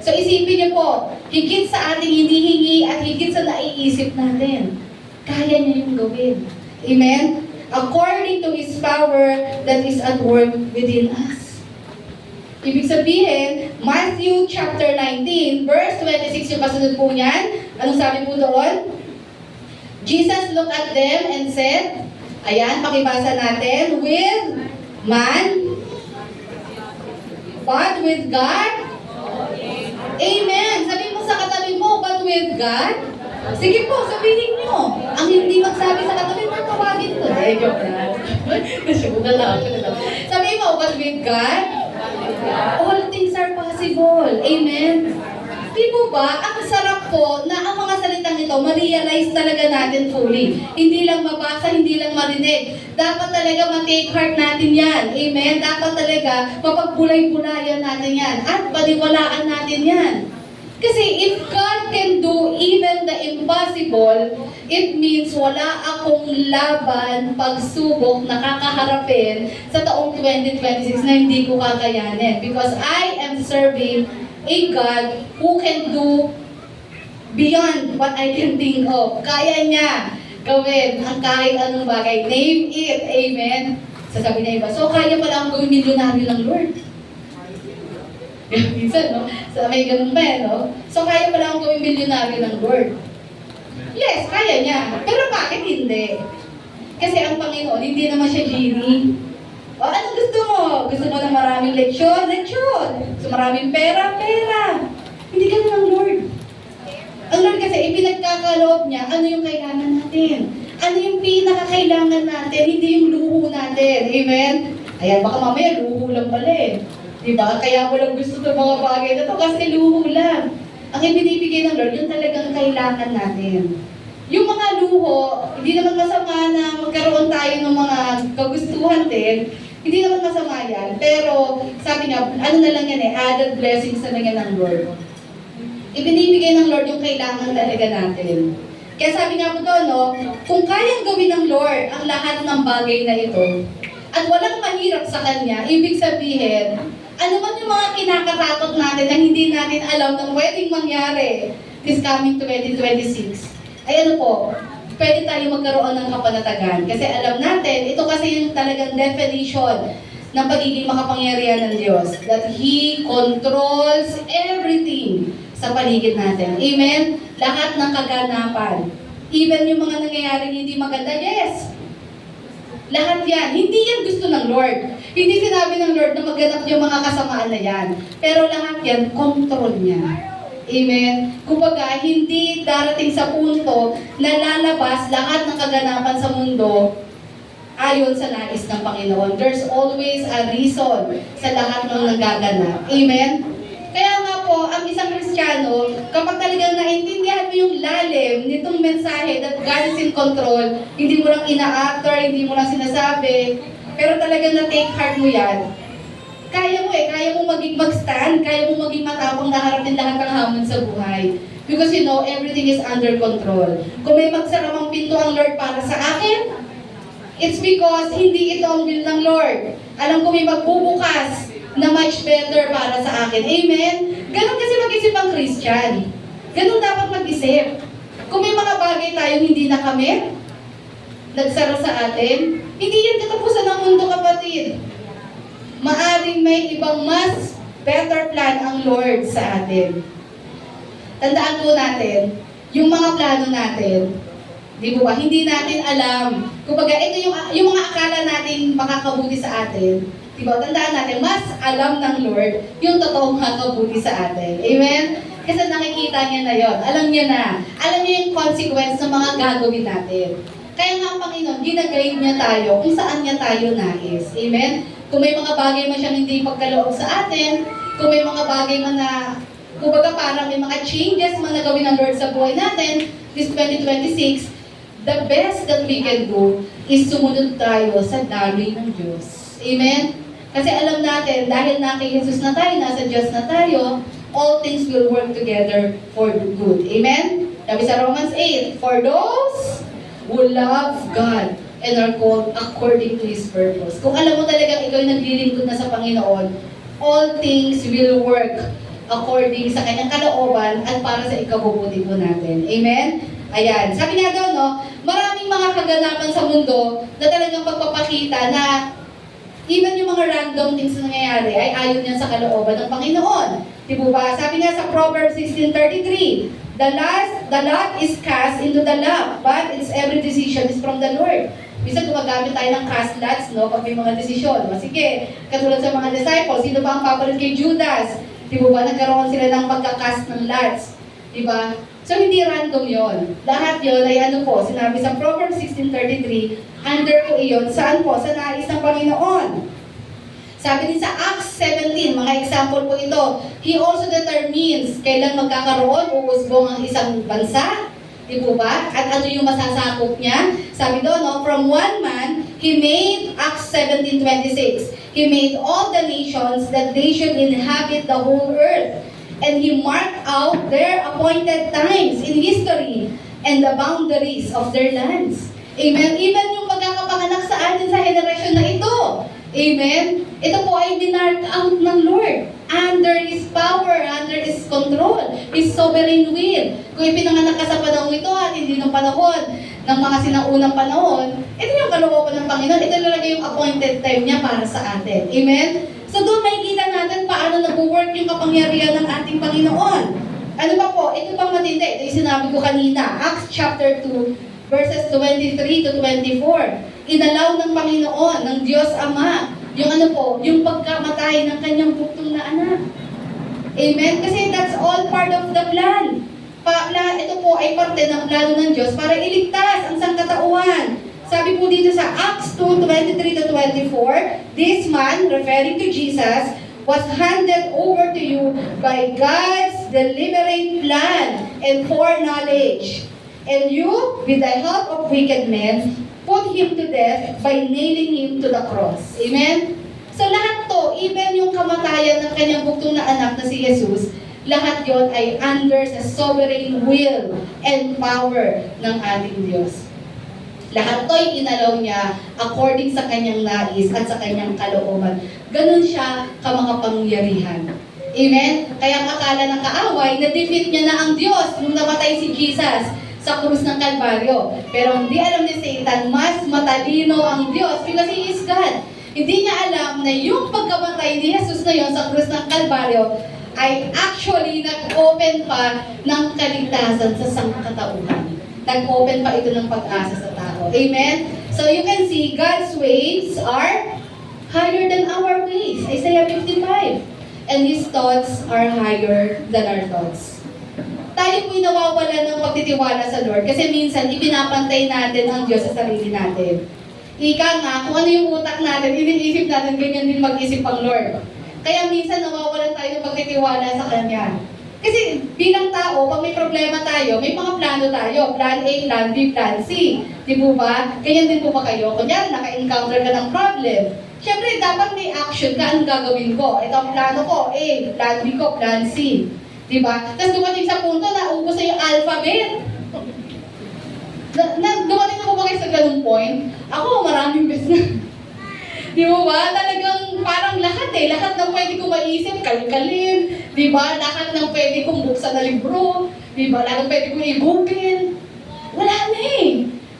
[SPEAKER 1] So isipin niyo po, higit sa ating hinihingi at higit sa naiisip natin, kaya niya yung gawin. Amen? According to His power that is at work within us. Ibig sabihin, Matthew chapter 19, verse 26, yung kasunod po niyan. Anong sabi po doon? Jesus looked at them and said, ayan, pakibasa natin, with man, but with God. Amen. Sabihin mo sa katabi mo, but with God. Sige po, sabihin nyo. Ang hindi magsabi sa katabi mo, tawagin ko. Joke na. Nasyuda lang ako. Sabihin mo, but with God, all things are possible. Amen. Di po ba, ang sarap po na ang mga salitang ito, ma-realize talaga natin fully. Hindi lang mabasa, hindi lang marinig. Dapat talaga ma-take heart natin yan. Amen? Dapat talaga mapagbulay-bulayan natin yan. At paniwalaan natin yan. Kasi if God can do even the impossible, it means wala akong laban, pagsubok na kakaharapin sa taong 2026 na hindi ko kakayanin. Because I am serving a God who can do beyond what I can think of. Kaya niya gawin ang kahit anong bagay. Name it. Amen? Sasabi niya iba, so kaya pala akong gawin milyonaryo ng Lord. Minsan, no? So, may ganun pa, no? So, kaya pala akong gawin milyonaryo ng Lord. Yes, kaya niya. Pero bakit hindi? Kasi ang Panginoon, hindi naman siya genie. O, anong gusto mo? Gusto mo ng maraming leksyon? Leksyon! Gusto maraming pera? Pera! Hindi ka ng Lord. Ang Lord kasi, ipinagkakaloob niya, ano yung kailangan natin? Ano yung pinakakailangan natin? Hindi yung luho natin. Amen? Ayan, baka mamaya luho lang pala eh. Diba? Kaya mo lang gusto ng mga bagay na to kasi luho lang. Ang ibinibigay ng Lord, yung talagang kailangan natin. Yung mga luho, hindi naman masama na magkaroon tayo ng mga kagustuhan din. Hindi naman masama yan. Pero sabi nga, ano na lang yan eh, added blessings na lang yan ng Lord. Ibinibigay ng Lord yung kailangan talaga natin. Kaya sabi nga po doon, no, kung kayang gawin ng Lord ang lahat ng bagay na ito, at walang mahirap sa Kanya, ibig sabihin, ano man yung mga kinakatakot natin na hindi natin alam na pwedeng mangyari this coming 2026, ay ano po, pwede tayo magkaroon ng kapanatagan. Kasi alam natin, ito kasi yung talagang definition ng pagiging makapangyarihan ng Diyos. That He controls everything sa paligid natin. Amen? Lahat ng kaganapan. Even yung mga nangyayaring hindi maganda, yes. Lahat yan. Hindi yan gusto ng Lord. Hindi sinabi ng Lord na magganap yung mga kasamaan na yan. Pero lahat yan, control niya. Amen? Kumbaga, hindi darating sa punto na lalabas lahat ng kaganapan sa mundo ayon sa nais ng Panginoon. There's always a reason sa lahat ng nagaganap. Amen? Kaya nga po, ang isang Kristiyano, kapag talagang naintindihan mo yung lalim nitong mensahe that God is in control, hindi mo lang ina-actor, hindi mo lang sinasabi, pero talagang na-take heart mo yan, kaya mo kaya mo maging mag-stand, kaya mo maging matapang na harapin lahat ng hamon sa buhay. Because you know, everything is under control. Kung may magsaramang pinto ang Lord para sa akin, it's because hindi ito ang will ng Lord. Alam ko may magbubukas na much better para sa akin. Amen? Ganon kasi mag-isip ang Christian. Ganon dapat mag-isip. Kung may mga bagay tayo hindi nakamit, nagsara sa atin, hindi yan katapusan ng mundo, kapatid. Maaring may ibang mas better plan ang Lord sa atin. Tandaan po natin, yung mga plano natin, di ba, hindi natin alam. Kumbaga, ito yung mga akala natin makakabuti sa atin. Diba? Tandaan natin, mas alam ng Lord yung totoong makakabuti sa atin. Amen? Kasi nakikita niya na yon. Alam niya na. Alam niya yung consequence ng mga gagawin natin. Kaya nga ang Panginoon, ginaguide niya tayo kung saan niya tayo nais. Amen? Kung may mga bagay man siyang hindi pagkaloob sa atin, kung may mga bagay man na, kumbaga parang may mga changes man na gawin ng Lord sa buhay natin, this 2026, the best that we can do is sumunod tayo sa daloy ng Diyos. Amen? Kasi alam natin, dahil na kay Jesus na tayo, nasa Diyos na tayo, all things will work together for the good. Amen? Sabi sa Romans 8, for those who love God and are called according to His purpose. Kung alam mo talagang ikaw yung naglilingkod na sa Panginoon, all things will work according sa Kanyang kalooban at para sa ikabubuti po natin. Amen? Ayan. Sabi nga daw, no, maraming mga kaganapan sa mundo na talagang pagpapakita na even yung mga random things na nangyayari ay ayon yan sa kalooban ng Panginoon. Di ba? Sabi nga sa Proverbs 16:33, the lot is cast into the lap, but its every decision is from the Lord. Minsan gumagamit tayo ng cast lots, no, pag may mga desisyon. Sige, katulad sa mga disciples, sino ba ang papalit kay Judas? Di ba? Nagkaroon sila ng pagka-cast ng lots. Di ba? So, hindi random yon. Lahat yon ay ano po, sinabi sa Proverbs 16:33, under po iyon, saan po? Sa nais ng Panginoon. Sabi din sa Acts 17, mga example po ito, He also determines kailan magkakaroon o usbong ang isang bansa. Di po ba? At ano yung masasakop niya? Sabi doon, no, from one man, He made, Acts 17:26, He made all the nations that they should inhabit the whole earth. And He marked out their appointed times in history and the boundaries of their lands. Amen? Even yung pagkakapanganak sa atin sa henerasyon na ito. Amen? Ito po ay binark out ng Lord under His power, under His control, His sovereign will. Kung ipinanganak ka sa panahon ito at hindi ng panahon ng mga sinaunang panahon, ito yung kalooban ng Panginoon. Ito talaga yung appointed time niya para sa atin. Amen? So doon makikita natin paano nag-work yung kapangyarihan ng ating Panginoon. Ano ba po? Ito pang matindi. Ito yung sinabi ko kanina. Acts chapter 2, verses 23 to 24. Inalaw ng Panginoon, ng Diyos Ama, yung ano po, yung pagkamatay ng kanyang buktong na anak. Amen? Kasi that's all part of the plan. Ito po ay parte ng plano ng Diyos para iligtas ang sangkatauhan. Sabi po dito sa Acts 2:23 to 24, this man, referring to Jesus, was handed over to you by God's deliberate plan and foreknowledge. And you, with the help of wicked men, put Him to death by nailing Him to the cross. Amen? So lahat to, even yung kamatayan ng kanyang buktong na anak na si Jesus, lahat yon ay under sa sovereign will and power ng ating Diyos. Lahat to ay inalaw niya according sa kanyang nais at sa kanyang kalooban. Ganun siya kamakapangyarihan. Amen? Kaya ang akala ng kaaway, na-defeat niya na ang Diyos nung namatay si Jesus sa krus ng Kalbaryo. Pero hindi alam ni Satan, mas matalino ang Diyos because He is God. Hindi niya alam na yung pagkamatay ni Jesus na yon sa krus ng Kalbaryo ay actually nag-open pa ng kaligtasan sa sangkatauhan. Nag-open pa ito ng pag-asa sa tao. Amen? So you can see, God's ways are higher than our ways. Isaiah 55. And His thoughts are higher than our thoughts. Tayo po'y nawawala ng pagtitiwala sa Lord kasi minsan ipinapantay natin ang Diyos sa sarili natin. Ika nga, kung ano yung utak natin, iniisip natin, ganyan din mag-isip ang Lord. Kaya minsan nawawalan tayo ng pagtitiwala sa Kanya. Kasi bilang tao, pag may problema tayo, may mga plano tayo. Plan A, Plan B, Plan C. Di po ba? Ganyan din po ba kayo? Kunyari, naka-encounter ka ng problem. Siyempre, dapat may action ka. Anong gagawin ko? Ito ang plano ko. A, Plan B ko, Plan C. Diba? Tapos dumating sa punto na ubos na yung alphabet. Dumating na po ba kayo sa ganung point? Ako, maraming business. Di ba? Talagang parang lahat Lahat ng pwede kong maisip, kalkalin. Di ba? Lahat ng pwede kong buksan na libro. Di ba? Lahat ng pwede kong i-google. Wala na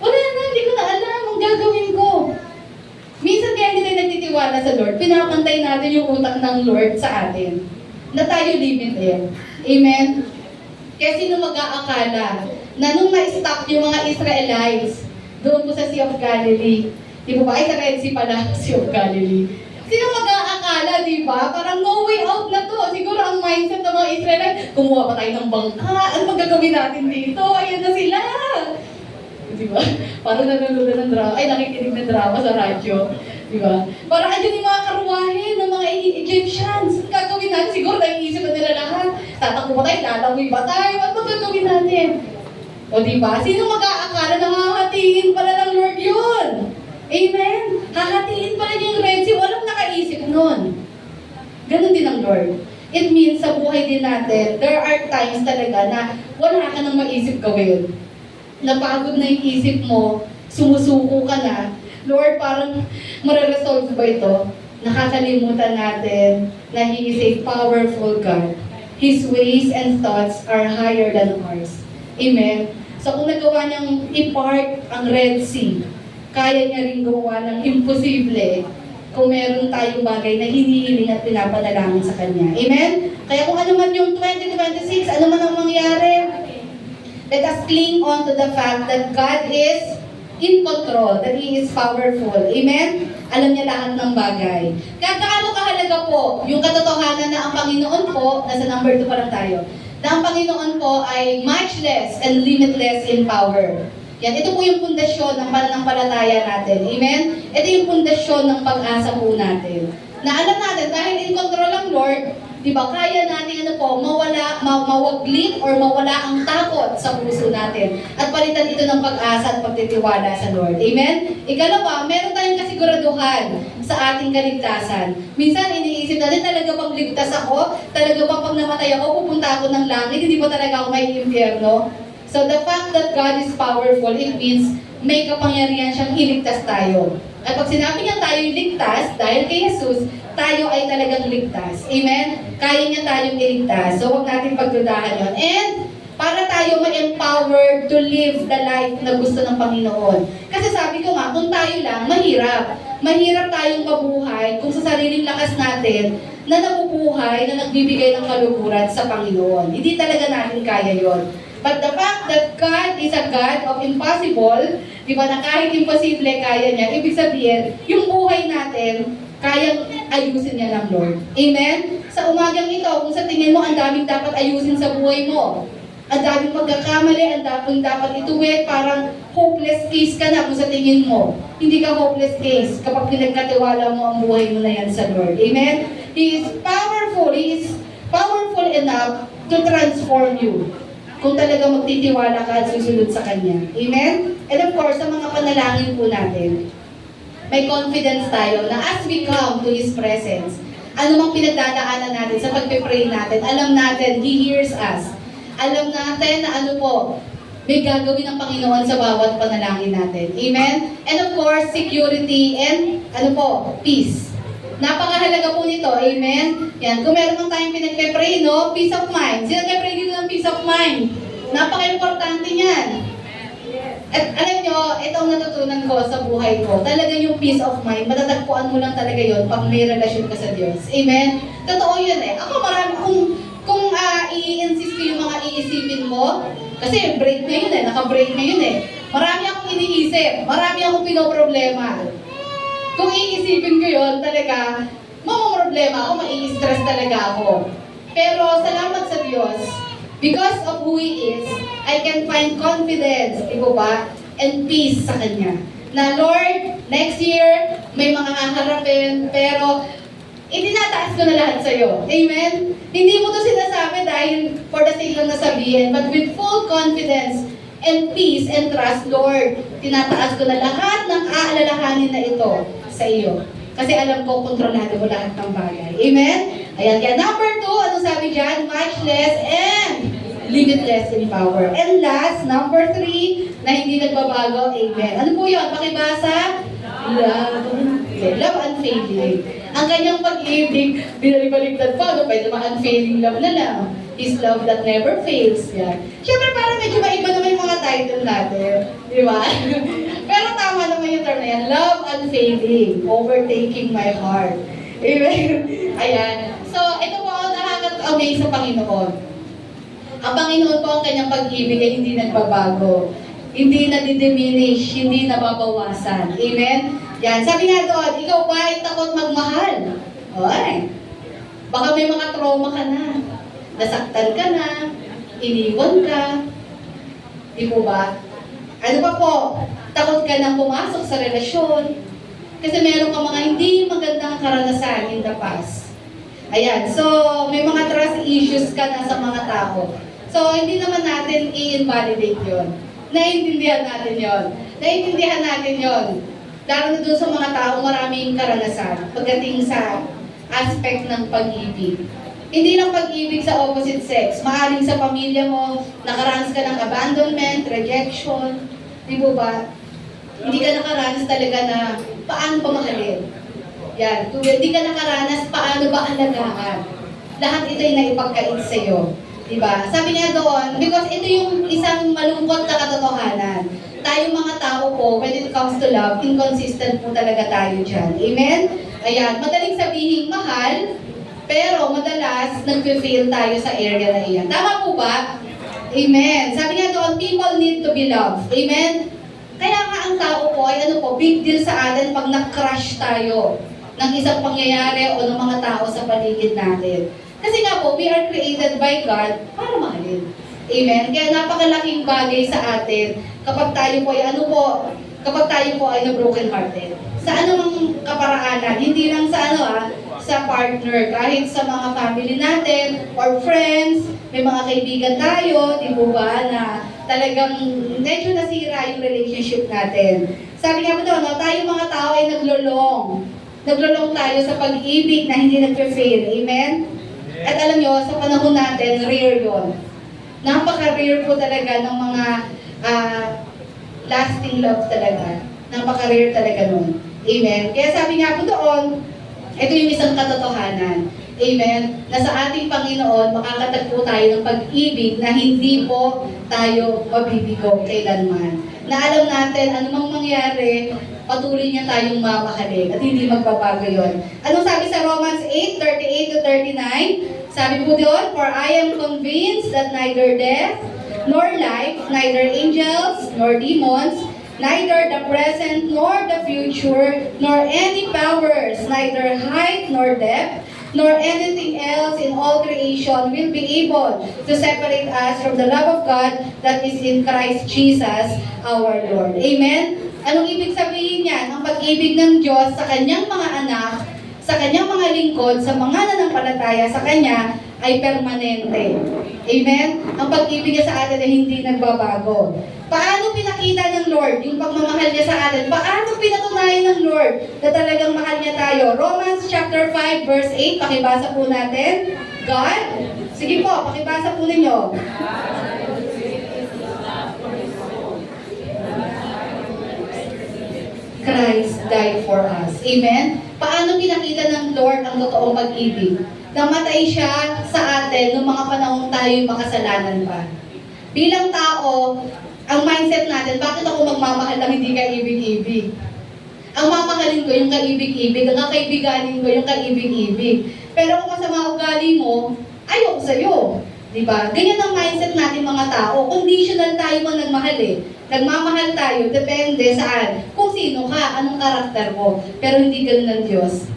[SPEAKER 1] Wala na, hindi ko na alam ang gagawin ko. Minsan kaya hindi tayo nagtitiwala sa Lord, pinapantay natin yung utak ng Lord sa atin. Na tayo limited. Amen? Kaya sino mag-aakala na nung na-stop yung mga Israelites doon po sa Sea of Galilee, di ba ba? Ay, sa Red Sea pala, Sea of Galilee. Sino mag-aakala, di ba? Parang no way out na to. Siguro ang mindset ng mga Israelites, kumuha pa tayo ng bangka. Ano magagawin natin dito? Ayan na sila. Di ba? Parang nanonood ng drama. Ay, nakikinig ng drama sa radyo. Di ba? Parang andyan yung mga karuwahe ng mga Egyptians. Ang gagawin natin? Siguro naiisip na nila lahat. Tatakbo ba tayo? Lalawi ba tayo? Ano magagawin natin? O di ba? Sino mag-aakala na hahatiin pala ng Lord yun? Amen? Hahatiin pala niya yung Red Sea. Walang nakaisip nun. Ganon din ang Lord. It means sa buhay din natin, there are times talaga na wala ka nang maisip gawin. Napagod na yung isip mo, sumusuko ka na, Lord, parang mare-resolve ba ito? Nakakalimutan natin na He is a powerful God. His ways and thoughts are higher than ours. Amen? So kung nagawa niyang i-part ang Red Sea, kaya niya rin gawa ng imposible kung meron tayong bagay na hinihiling at pinapanalangin sa Kanya. Amen? Kaya kung ano man yung 2026, ano man ang mangyari, let us cling on to the fact that God is in control, that He is powerful. Amen? Alam niya lahat ng bagay. Kaya gaano kahalaga po yung katotohanan na ang Panginoon po, nasa number 2 pa lang tayo, na ang Panginoon po ay matchless and limitless in power. Yan, ito po yung pundasyon ng pananampalataya natin. Amen? Ito yung pundasyon ng pag-asa po natin. Na alam natin, dahil in control ang Lord, di ba, kaya natin mawaglit or mawala ang takot sa puso natin. At palitan ito ng pag-asa at pagtitiwala sa Lord. Amen? Ikalawa, meron tayong kasiguraduhan sa ating kaligtasan. Minsan, iniisip natin, talaga bang ligtas ako? Talaga bang pag namatay ako, pupunta ako ng langit? Hindi ba talaga ako may impyerno? So the fact that God is powerful, it means may kapangyarihan siyang iligtas tayo. At pag sinabi niya tayo'y ligtas, dahil kay Jesus, tayo ay talagang ligtas. Amen? Kaya niya tayong iligtas. So huwag natin pagdudahan yun. And para tayo ma-empowered to live the life na gusto ng Panginoon. Kasi sabi ko nga, kung tayo lang, mahirap. Mahirap tayong mabuhay kung sa sariling lakas natin na nabubuhay, na nagbibigay ng kaluguran sa Panginoon. Hindi talaga natin kaya yon. But the fact that God is a God of impossible, di ba, na kahit imposible kaya niya, ibig sabihin, yung buhay natin, kayang ayusin niya ng Lord. Amen? Sa umagang ito, kung sa tingin mo, ang daming dapat ayusin sa buhay mo, ang daming pagkakamali, ang daming dapat ituwid, parang hopeless case ka na kung sa tingin mo. Hindi ka hopeless case kapag pinagkatiwala mo ang buhay mo na yan sa Lord. Amen? He is powerful. He is powerful enough to transform you. Kung talaga magtitiwala ka at susunod sa Kanya. Amen? And of course, sa mga panalangin po natin, may confidence tayo na as we come to His presence, ano mang pinagdadaanan natin sa pagpipray natin, alam natin, He hears us. Alam natin na ano po, may gagawin ng Panginoon sa bawat panalangin natin. Amen? And of course, security and ano po, peace. Napakahalaga po nito. Amen? Yan. Kung meron mang tayong pinagpe-pray, no? Peace of mind. Sino nagpe-pray dito ng peace of mind? Napaka-importante niyan. At alam nyo, ito ang natutunan ko sa buhay ko. Talaga yung peace of mind, matatagpuan mo lang talaga yon pag may relasyon ka sa Diyos. Amen? Totoo yun eh. Ako marami, kung i-insist ko yung mga iisipin mo, kasi break na yun eh, naka-break na yun eh. Marami akong iniisip, marami akong pinoproblema. Kung iisipin ko yun, talaga, problema ako, mai-stress talaga ako. Pero salamat sa Diyos, because of who He is, I can find confidence, di ba? And peace sa Kanya. Na Lord, next year, may mga haharapin, pero itinataas ko na lahat sa'yo. Amen? Hindi mo to sinasabi dahil for the sake lang na sabihin, but with full confidence and peace and trust, Lord, tinataas ko na lahat ng aalalahanin na ito sa iyo. Kasi alam ko, kontrolado mo lahat ng bagay. Amen? Ayan, kaya number 2, ano sabi dyan? Much less and limitless in power. And last, number 3, na hindi nagbabago. Amen. Ano po yun? Pakibasa? Love. Okay, love unfailing. Ang kanyang pag-ibig, binalibaligtad pa, no? Pwede ma-unfailing love na lang. His love that never fails. Yan. Siyempre, parang medyo maiba naman yung mga title natin. Di ba? Pero tama naman yung term na yan. Love unfailing. Overtaking my heart. Amen. Ayan. So, ito po ang nakaka-amaze sa Panginoon. Ang Panginoon po ang kanyang pag-ibig ay hindi nagbabago. Hindi nadidiminish, hindi nababawasan. Amen? Yan. Sabi nga doon, ikaw ba ay takot magmahal? Oy. Baka may mga trauma ka na. Nasaktan ka na. Iniwan ka. Di po ba? Ano pa po? Takot ka na pumasok sa relasyon. Kasi meron ka mga hindi magandang karanasan in the past. Ayan. So, may mga trust issues ka na sa mga tao. So, hindi naman natin i-invalidate yon. Naiintindihan natin yon. Naiintindihan natin yon. Lalo na doon sa mga tao, maraming karanasan pagdating sa aspect ng pag-ibig. Hindi lang pag-ibig sa opposite sex. Maaring sa pamilya mo, nakaranas ka ng abandonment, rejection. Di mo ba? Hindi ka nakaranas talaga na paano pa mahalin. Yan. Kung hindi ka nakaranas, paano ba alagaan? Lahat ito'y naipagkait sa iyo. Diba? Sabi niya doon, because ito yung isang malungkot na katotohanan. Tayong mga tao po, when it comes to love, inconsistent po talaga tayo dyan. Amen? Ayan, madaling sabihin mahal, pero madalas nag-fail tayo sa area na iyan. Tama po ba? Amen. Sabi niya doon, people need to be loved. Amen? Kaya nga ang tao po ay ano po, big deal sa atin pag na-crush tayo ng isang pangyayari o ng mga tao sa paligid natin. Kasi nga po, we are created by God para mahalin. Amen? Kaya napakalaking bagay sa atin kapag tayo po ay kapag tayo po ay na broken hearted. Sa anumang kaparaanan, hindi lang sa sa partner, kahit sa mga family natin or friends, may mga kaibigan tayo, di po ba, na talagang medyo nasira yung relationship natin. Sabi nga po doon, no, tayo mga tao ay naglulong. Naglulong tayo sa pag-ibig na hindi nagpe-fail. Amen? At alam nyo, sa panahon natin, rare yun. Napaka-rare po talaga ng mga lasting love talaga. Napaka-rare talaga nun. Amen? Kaya sabi nga po doon, ito yung isang katotohanan. Amen? Na sa ating Panginoon, makakatagpo tayo ng pag-ibig na hindi po tayo mabibigo kailanman. Na alam natin, anumang mangyari, patuloy niya tayong mamahalin at hindi magbabago yun. Anong sabi sa Romans 8:38-39? Sabi po doon, "For I am convinced that neither death, nor life, neither angels, nor demons, neither the present nor the future, nor any powers, neither height nor depth, nor anything else in all creation will be able to separate us from the love of God that is in Christ Jesus our Lord." Amen? Anong ibig sabihin niyan? Ang pag-ibig ng Diyos sa kanyang mga anak, sa kanyang mga lingkod, sa mga nanampalataya sa kanya, ay permanente. Amen? Ang pag-ibig niya sa atin ay hindi nagbabago. Paano pinakita ng Lord yung pagmamahal niya sa atin? Paano pinatunayan ng Lord na talagang mahal niya tayo? Romans chapter 5 verse 8, pakibasa po natin. God, sige po, pakibasa po ninyo. Christ died for us. Amen? Paano pinakita ng Lord ang totoong pag-ibig? Namatay siya sa atin noong mga panahon tayo'y makasalanan pa. Bilang tao, ang mindset natin, bakit ako magmamahal lang hindi kaibig-ibig? Ang mamahalin ko yung kaibig-ibig, ang kaibiganin ko yung kaibig-ibig. Pero kung masama ugali mo, ayoko sa'yo. Diba? Ganyan ang mindset natin mga tao. Conditional tayo mang nagmahal eh. Nagmamahal tayo, depende saan. Kung sino ka, anong karakter mo. Pero hindi ganun ng Diyos.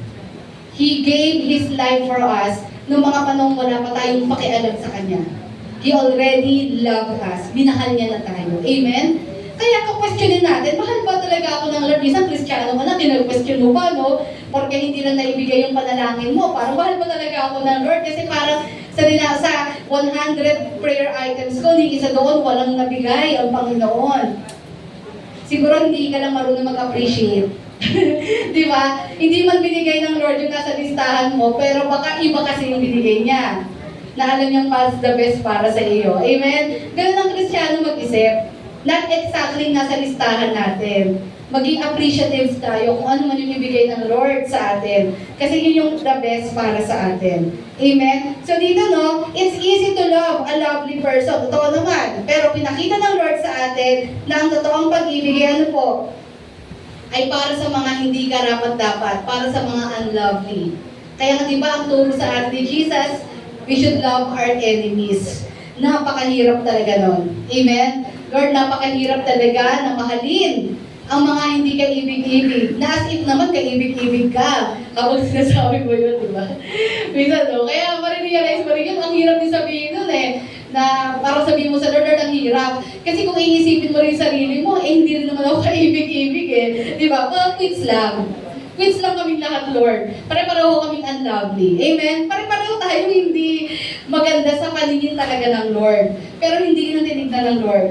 [SPEAKER 1] He gave His life for us noong mga panahon wala pa tayong pakialam sa Kanya. He already loved us. Minahal niya na tayo. Amen? Kaya kung questionin natin, mahal ba talaga ako ng Lord? Isang Kristiyano ka na, kinag-question mo pa, no? Porque hindi lang naibigay yung panalangin mo. Parang mahal ba talaga ako ng Lord? Kasi parang sa 100 prayer items ko, hindi isa doon, walang nabigay ang Panginoon. Siguro hindi ka lang marunong mag-appreciate. Di ba? Hindi man binigay ng Lord yung nasa listahan mo, pero baka iba kasi yung binigay niya. Na alam niyang what's the best para sa iyo. Amen? Ganun ang Kristiyano mag-isip. Not exactly nasa listahan natin. Maging appreciative tayo kung ano man yung ibigay ng Lord sa atin. Kasi yun yung the best para sa atin. Amen? So dito no, it's easy to love a lovely person. Totoo naman. Pero pinakita ng Lord sa atin na ang totoong pag-ibig ay ano po? Ay para sa mga hindi karapat-dapat. Para sa mga unlovely. Kaya nga diba ang turo sa atin ni Jesus, we should love our enemies. Napakahirap talaga nun. Amen? Lord, napakahirap talaga na mahalin ang mga hindi kaibig-ibig. Na as if naman kaibig-ibig ka. Kapag sinasabi mo yun, di ba? Minsan, no? Kaya marirealize mo rin yun, ang hirap din sabihin nun eh. Na parang sabihin mo sa Lord, Lord, ang hirap. Kasi kung iisipin mo rin yung sarili mo, eh hindi rin naman ako kaibig-ibig eh. Di ba? Well, quits lang. Quits lang kaming lahat, Lord. Pare-pareho kaming unlovely. Amen? Pare-pareho tayong hindi maganda sa paningin talaga ng Lord. Pero hindi yun ang tinignan ng Lord.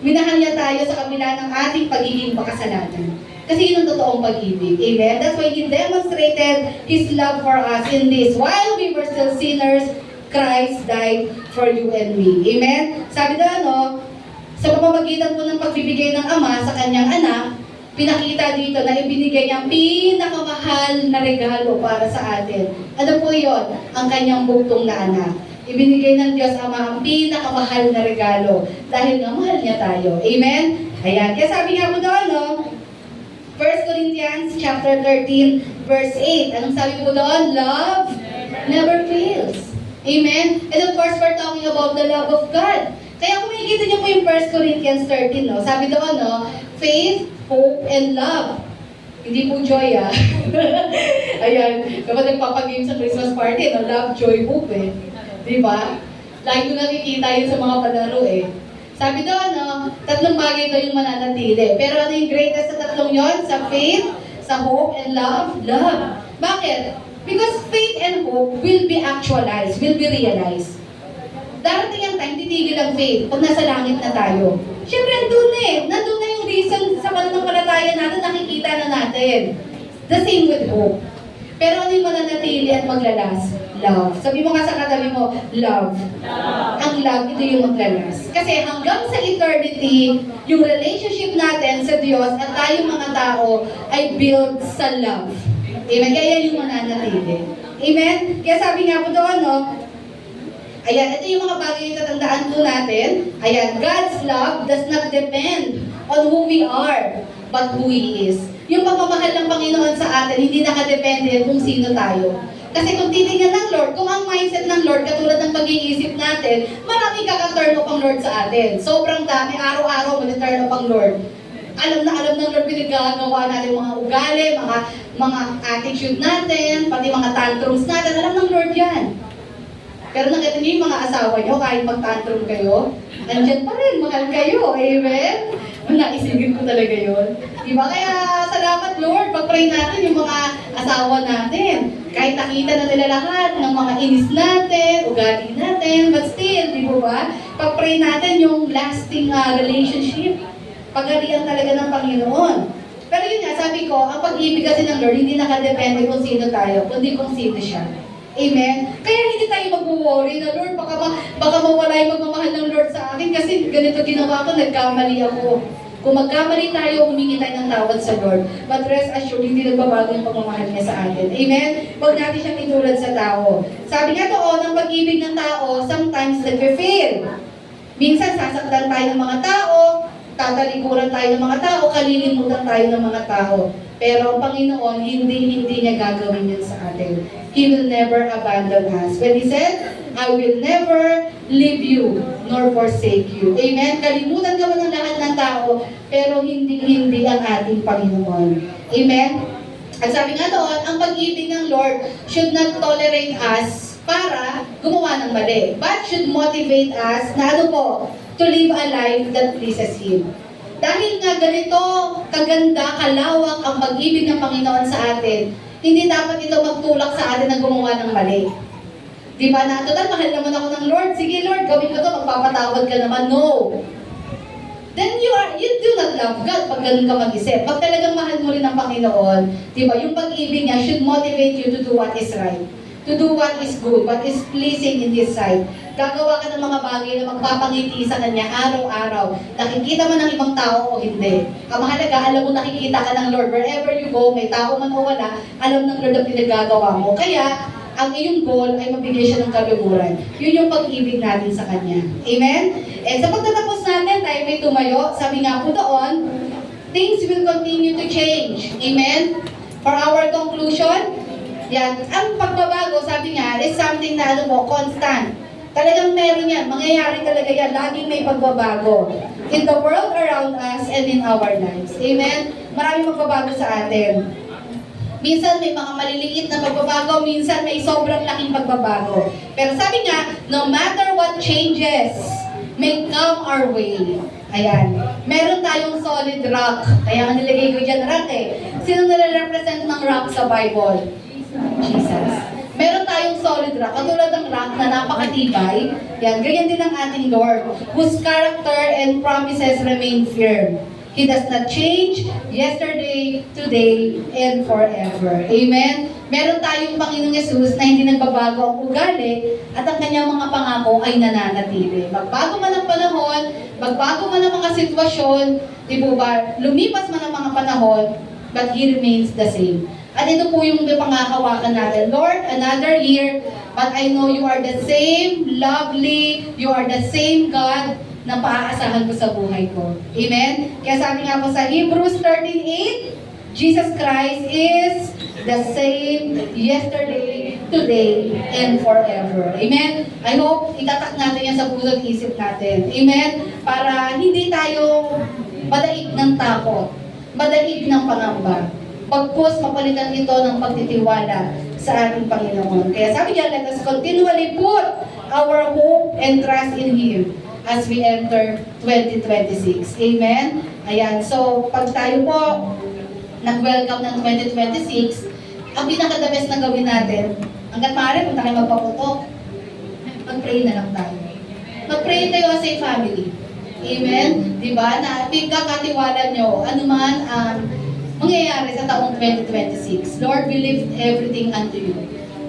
[SPEAKER 1] Minahal niya tayo sa kabila ng ating pagiging makasalanan. Kasi yun ang totoong pag-ibig. Amen? That's why He demonstrated His love for us in this. While we were still sinners, Christ died for you and me. Amen? Sabi na sa pamamagitan po ng pagbibigay ng Ama sa kanyang anak, pinakita dito na ibinigay niya ang pinakamahal na regalo para sa atin. Ano po yun? Ang kanyang bugtong na anak. Ibinigay ng Diyos Ama ang pinakamahal na regalo dahil nga mahal niya tayo. Amen? Ayan. Kaya sabi nga po doon, 1 Corinthians chapter 13, verse 8. Anong sabi po doon? Love never fails. Amen? And of course, we're talking about the love of God. Kaya kung makikita niyo po yung 1 Corinthians 13, sabi doon, faith, hope, and love. Hindi po joy, Ayan, kapag nagpapagame sa Christmas party, love, joy, hope, Diba? Lagi ko nakikita yun sa mga palaro, Sabi doon, tatlong bagay daw yung mananatili. Pero ano yung greatest sa tatlong yon? Sa faith, sa hope, and love? Love. Bakit? Because faith and hope will be actualized, will be realized. Darating ang time, titigil ang faith pag nasa langit na tayo. Siyempre, nandun na yung reason sa pananampalataya natin, nakikita na natin. The same with hope. Pero ano yung mananatili at maglalas? Love. Sabi mo nga sa katabi mo, love. Ang love, ito yung maglalas. Kasi hanggang sa eternity, yung relationship natin sa Diyos at tayong mga tao ay built sa love. Amen? Kaya yung mananatili. Amen? Kaya sabi nga po doon, no? Ayan, ito yung mga bagay na tatandaan po natin. Ayan, God's love does not depend on who we are, but who He is. Yung pagmamahal ng Panginoon sa atin, hindi nakadepende kung sino tayo. Kasi kung titingnan ng Lord, kung ang mindset ng Lord, katulad ng pag-iisip natin, marami kaka-turn off ang Lord sa atin. Sobrang dami, araw-araw, mag-turn off ang Lord. Alam ng Lord, pinagagawa natin mga ugali, mga attitude natin, pati mga tantrums natin. Alam ng Lord yan. Pero nakita niyo yung mga asawa niyo, kahit mag-tantrum kayo, andyan pa rin, mahal kayo. Amen? Naisingin ko talaga yun. Diba? Kaya salamat Lord, pag-pray natin yung mga asawa natin. Kahit nakita na nila lahat ng mga inis natin, ugali natin, but still, di ba? Pag-pray natin yung lasting relationship. Pagharian talaga ng Panginoon. Pero yun nga, sabi ko, ang pag-ibig kasi ng Lord, hindi nakadepende kung sino tayo, kundi kung sino siya. Amen? Kaya hindi tayo mag-worry na, Lord, baka mawala yung magmamahal ng Lord sa akin kasi ganito ginawa ko, nagkamali ako. Kung magkamali tayo, humingi tayo ng tawad sa Lord. But rest assured, hindi nagbabago yung pagmamahal niya sa atin. Amen? Huwag natin siyang itulad sa tao. Sabi nga doon, ang pag-ibig ng tao, sometimes nag-fail. Minsan, sasaktan tayo ng mga tao, tatalikuran tayo ng mga tao, kalilimutan tayo ng mga tao. Pero ang Panginoon, hindi niya gagawin yun sa atin. He will never abandon us. When He said, I will never leave you nor forsake you. Amen? Kalimutan ka man ng lahat ng tao, pero hindi ang ating Panginoon. Amen? At sabi nga doon, ang pag-ibig ng Lord should not tolerate us para gumawa ng mali, but should motivate us na ano po, to live a life that pleases Him. Dahil nga ganito kaganda, kalawak ang pag-ibig ng Panginoon sa atin, hindi dapat ito magtulak sa atin na gumawa ng mali. Di ba na, total, mahal naman ako ng Lord. Sige Lord, gawin ko to, magpapatawad ka naman. No. Then you do not love God pag ganun ka mag-isip. Pag talagang mahal mo rin ang Panginoon, di ba, yung pag-ibig niya should motivate you to do what is right. To do what is good, what is pleasing in His sight. Gagawa ka ng mga bagay na magpapangiti sa Kanya araw-araw. Nakikita man ng ibang tao o hindi. Ang mahalaga, alam mo nakikita ka ng Lord. Wherever you go, may tao man o wala, alam ng Lord ang pinagagawa mo. Kaya, ang iyong goal ay mabigay siya ng kaluguran. Yun yung pag-ibig natin sa Kanya. Amen? And sa pagtatapos natin, tayo may tumayo. Sabi nga po doon, things will continue to change. Amen? For our conclusion, yan, ang pagbabago, sabi nga, is something na constant. Talagang meron yan, mangyayari talaga yan, laging may pagbabago. In the world around us and in our lives. Amen? Maraming magbabago sa atin. Minsan may mga maliliit na pagbabago, minsan may sobrang laking pagbabago. Pero sabi nga, no matter what changes may come our way. Ayan. Meron tayong solid rock. Kaya nga nilagay ko dyan rock eh. Sino nare-represent ng rock sa Bible? Jesus. Meron tayong solid rock, katulad ng rock na napakatibay. Yan, ganyan din ang ating Lord, whose character and promises remain firm. He does not change yesterday, today, and forever. Amen? Meron tayong Panginoong Yesus na hindi nagbabago ang ugali at ang kanyang mga pangako ay nananatili. Magbago man ang panahon, magbago man ang mga sitwasyon, di ba, lumipas man ang mga panahon, but He remains the same. At ito po yung panghahawakan natin. Lord, another year, but I know You are the same, lovely, You are the same God na paaasahan ko sa buhay ko. Amen? Kaya sabi nga po sa Hebrews 13:8, Jesus Christ is the same yesterday, today, and forever. Amen? I hope itatak natin yan sa puso at isip natin. Amen? Para hindi tayo madaig ng takot, madaig ng pangamba. Pagkus, mapalitan ito ng pagtitiwala sa ating Panginoon. Kaya sabi niya, let us continually put our hope and trust in Him as we enter 2026. Amen? Ayan, so pag tayo po nag-welcome ng 2026, ang pinaka-the best na gawin natin, hanggat maaari, kung tayo magpaputok, mag-pray na lang tayo. Mag-pray tayo as a family. Amen? Diba? Na pagkakatiwala nyo, anuman ang mangyayari sa taong 2026. Lord, we lift everything unto you.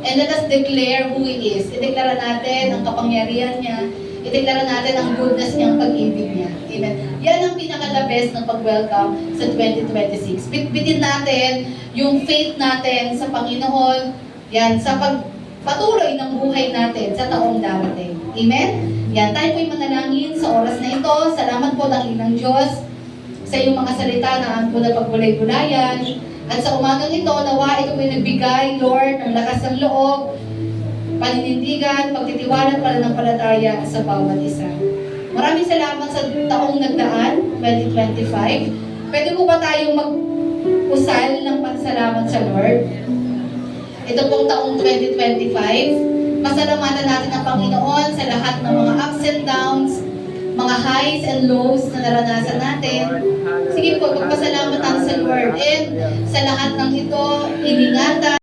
[SPEAKER 1] And let us declare who He is. Ideklara natin ang kapangyarihan niya. Ideklara natin ang goodness niya, ang pag-ibig niya. Amen. Yan ang pinaka-the best ng pag-welcome sa 2026. Bitbitin natin yung faith natin sa Panginoon. Yan, sa pagpatuloy ng buhay natin sa taong darating. Amen? Yan, tayo po'y manalangin sa oras na ito. Salamat po ng inang Diyos sa iyong mga salita na ang po na pagbulay-bulayan. At sa umagang ito, nawa ito po'y nagbigay, Lord, ng lakas ng loob, paninindigan, pagtitiwala at pananampalataya sa bawat isa. Maraming salamat sa taong nagdaan, 2025. Pwede po ba tayong mag-usal ng pasalamat sa Lord? Ito pong taong 2025, pasalamatan natin ang Panginoon sa lahat ng mga ups and downs, mga highs and lows na naranasan natin. Sige po, magpasalamat natin sa Lord. And sa lahat ng ito, iningatan,